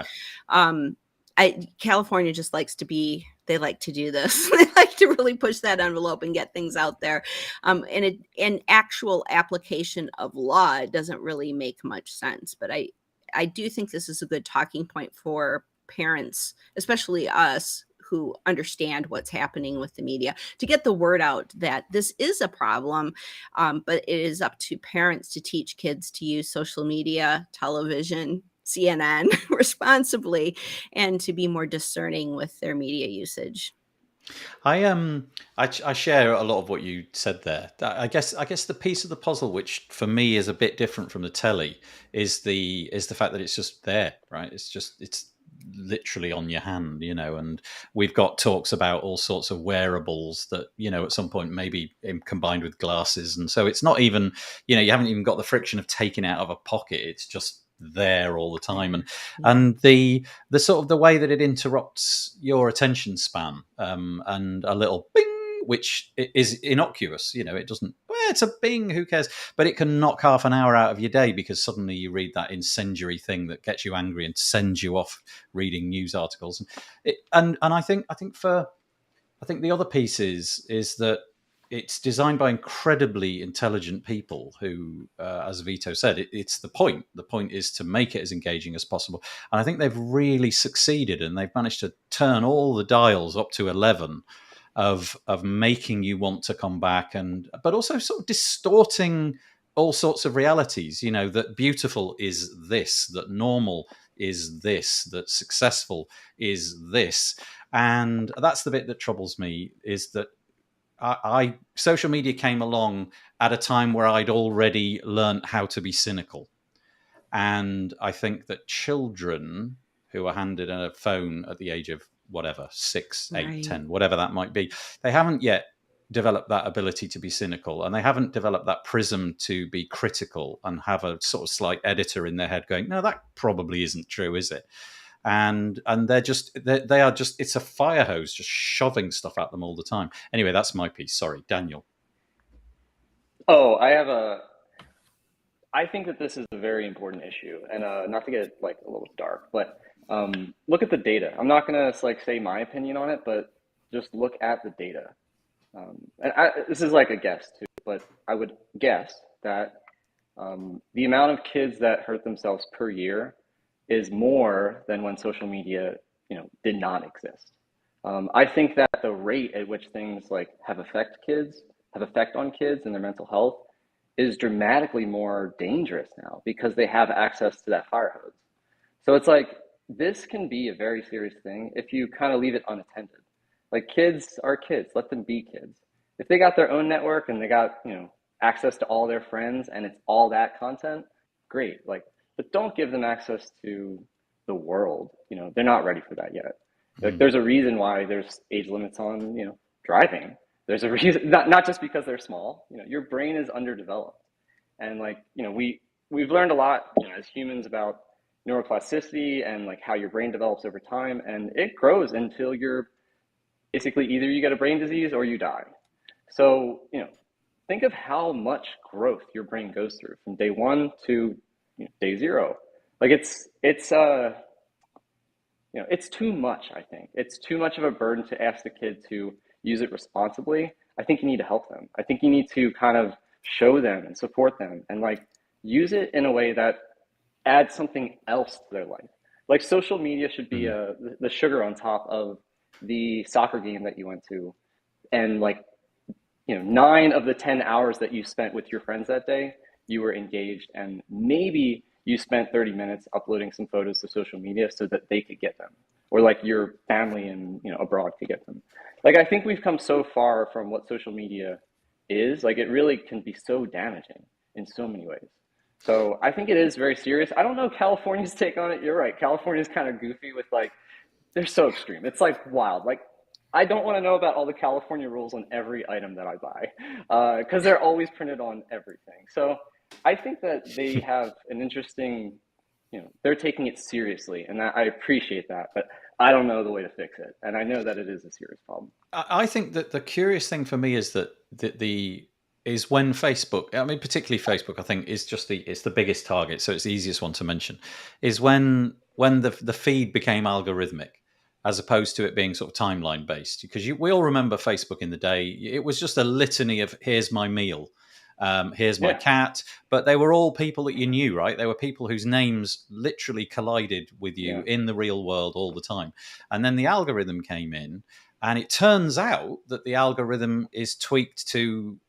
California just they like to do this. They like to really push that envelope and get things out there. And an actual application of law doesn't really make much sense. But I do think this is a good talking point for parents, especially us, who understand what's happening with the media, to get the word out that this is a problem. But it is up to parents to teach kids to use social media, television, CNN responsibly, and to be more discerning with their media usage. I share a lot of what you said there. I guess the piece of the puzzle, which for me is a bit different from the telly, is the fact that it's just there, right? It's literally on your hand, and we've got talks about all sorts of wearables that, at some point maybe combined with glasses. And so it's not even, you haven't even got the friction of taking it out of a pocket. It's just there all the time. And the sort of the way that it interrupts your attention span, and a little bing, which is innocuous, it doesn't, it's a bing, who cares? But it can knock half an hour out of your day because suddenly you read that incendiary thing that gets you angry and sends you off reading news articles. And I think the other piece is that it's designed by incredibly intelligent people who, as Vito said, it's the point. The point is to make it as engaging as possible. And I think they've really succeeded, and they've managed to turn all the dials up to 11 of making you want to come back, but also sort of distorting all sorts of realities. That beautiful is this, that normal is this, that successful is this. And that's the bit that troubles me, is that social media came along at a time where I'd already learned how to be cynical. And I think that children who are handed a phone at the age of whatever, 6, 8, Right. 10, whatever that might be, they haven't yet developed that ability to be cynical, and they haven't developed that prism to be critical and have a sort of slight editor in their head going, no, that probably isn't true, is it? And they are just, it's a fire hose just shoving stuff at them all the time. Anyway, that's my piece. Sorry, Daniel. Oh, I think that this is a very important issue, and not to get like a little dark, but look at the data. I'm not gonna like say my opinion on it, but just look at the data. This is like a guess too, but I would guess that the amount of kids that hurt themselves per year is more than when social media, did not exist. I think that the rate at which things like have effect on kids and their mental health is dramatically more dangerous now because they have access to that fire hose. So it's like, this can be a very serious thing if you kind of leave it unattended. Like, kids are kids, let them be kids. If they got their own network and they got, access to all their friends and it's all that content, great. But don't give them access to the world. They're not ready for that yet. Like, there's a reason why there's age limits on, driving. There's a reason, not just because they're small. Your brain is underdeveloped. And we've learned a lot, as humans about neuroplasticity and like how your brain develops over time. And it grows until you're basically either you get a brain disease or you die. So, think of how much growth your brain goes through from day 1 to day 0. Like, it's too much. I think it's too much of a burden to ask the kid to use it responsibly. I think you need to help them. I think you need to kind of show them and support them and use it in a way that adds something else to their life. Like, social media should be the sugar on top of the soccer game that you went to, and 9 of the 10 hours that you spent with your friends that day, you were engaged, and maybe you spent 30 minutes uploading some photos to social media so that they could get them, or your family and abroad could get them. I think we've come so far from what social media is. It really can be so damaging in so many ways. So I think it is very serious. I don't know California's take on it. You're right. California's kind of goofy with they're so extreme. It's wild. I don't want to know about all the California rules on every item that I buy because they're always printed on everything. So I think that they have an interesting, they're taking it seriously, and I appreciate that, but I don't know the way to fix it. And I know that it is a serious problem. I think that the curious thing for me is that is when Facebook, I mean, particularly Facebook, I think is just it's the biggest target. So it's the easiest one to mention, is when the feed became algorithmic, as opposed to it being sort of timeline based. Because we all remember Facebook in the day, it was just a litany of here's my meal, here's my cat, but they were all people that you knew, right? They were people whose names literally collided with you in the real world all the time. And then the algorithm came in, and it turns out that the algorithm is tweaked to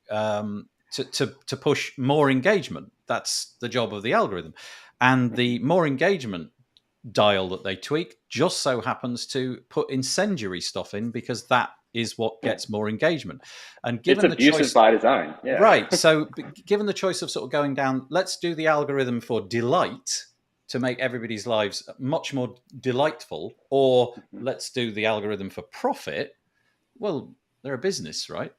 push more engagement. That's the job of the algorithm. And the more engagement dial that they tweak just so happens to put incendiary stuff in, because that is what gets more engagement. And given it's abusive by design. Yeah. Right. So given the choice of sort of going down, let's do the algorithm for delight to make everybody's lives much more delightful, or let's do the algorithm for profit. Well, they're a business, right?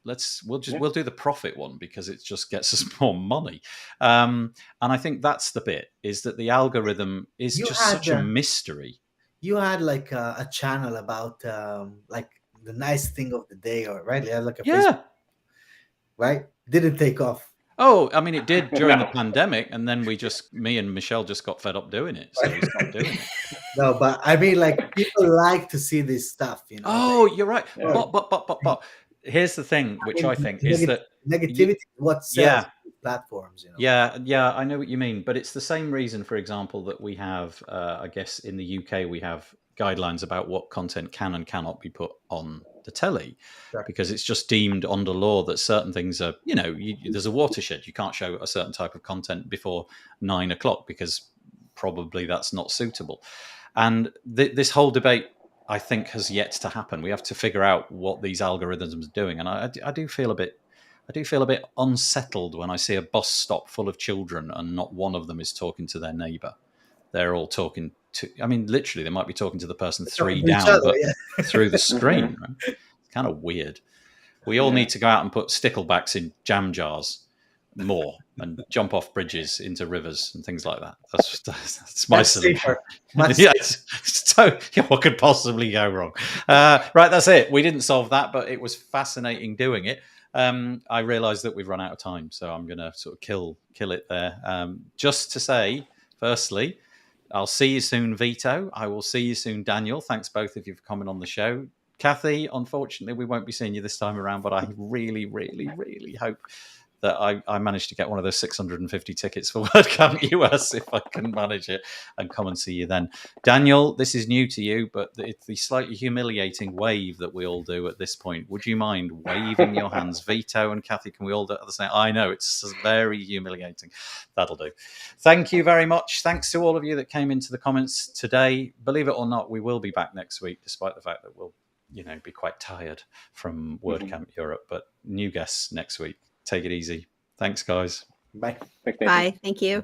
We'll do the profit one because it just gets us more money. And I think that's the bit, is that the algorithm is such a mystery. You had a channel about the nice thing of the day, or right? You had a Facebook, right? Didn't take off. Oh, I mean, it did during the pandemic, and then me and Michelle just got fed up doing it, so we stopped doing it. No, but I mean, people like to see this stuff, Oh, you're right. But here's the thing, which I think is that negativity is what sells yeah, platforms. yeah, I know what you mean, but it's the same reason, for example, that we have, I guess, in the UK, we have guidelines about what content can and cannot be put on the telly, Sure. because it's just deemed under law that certain things are, there's a watershed. You can't show a certain type of content before 9 o'clock because probably that's not suitable. And this whole debate, I think, has yet to happen. We have to figure out what these algorithms are doing, and I do feel a bit unsettled when I see a bus stop full of children and not one of them is talking to their neighbor. They're all talking to, literally, they might be talking to the person three down, but through the screen. Right? It's kind of weird. We all need to go out and put sticklebacks in jam jars more and jump off bridges into rivers and things like that. That's my solution. What could possibly go wrong? Right, that's it. We didn't solve that, but it was fascinating doing it. I realised that we've run out of time, so I'm going to sort of kill it there. Just to say, firstly, I'll see you soon, Vito. I will see you soon, Daniel. Thanks both of you for coming on the show. Kathy, unfortunately, we won't be seeing you this time around, but I really, really, really hope that I managed to get one of those 650 tickets for WordCamp US if I can manage it and come and see you then. Daniel, this is new to you, but it's the slightly humiliating wave that we all do at this point. Would you mind waving your hands? Vito and Kathy, can we all do it at the same? I know, it's very humiliating. That'll do. Thank you very much. Thanks to all of you that came into the comments today. Believe it or not, we will be back next week, despite the fact that we'll be quite tired from WordCamp Europe, but new guests next week. Take it easy. Thanks, guys. Bye. Bye. Thank you.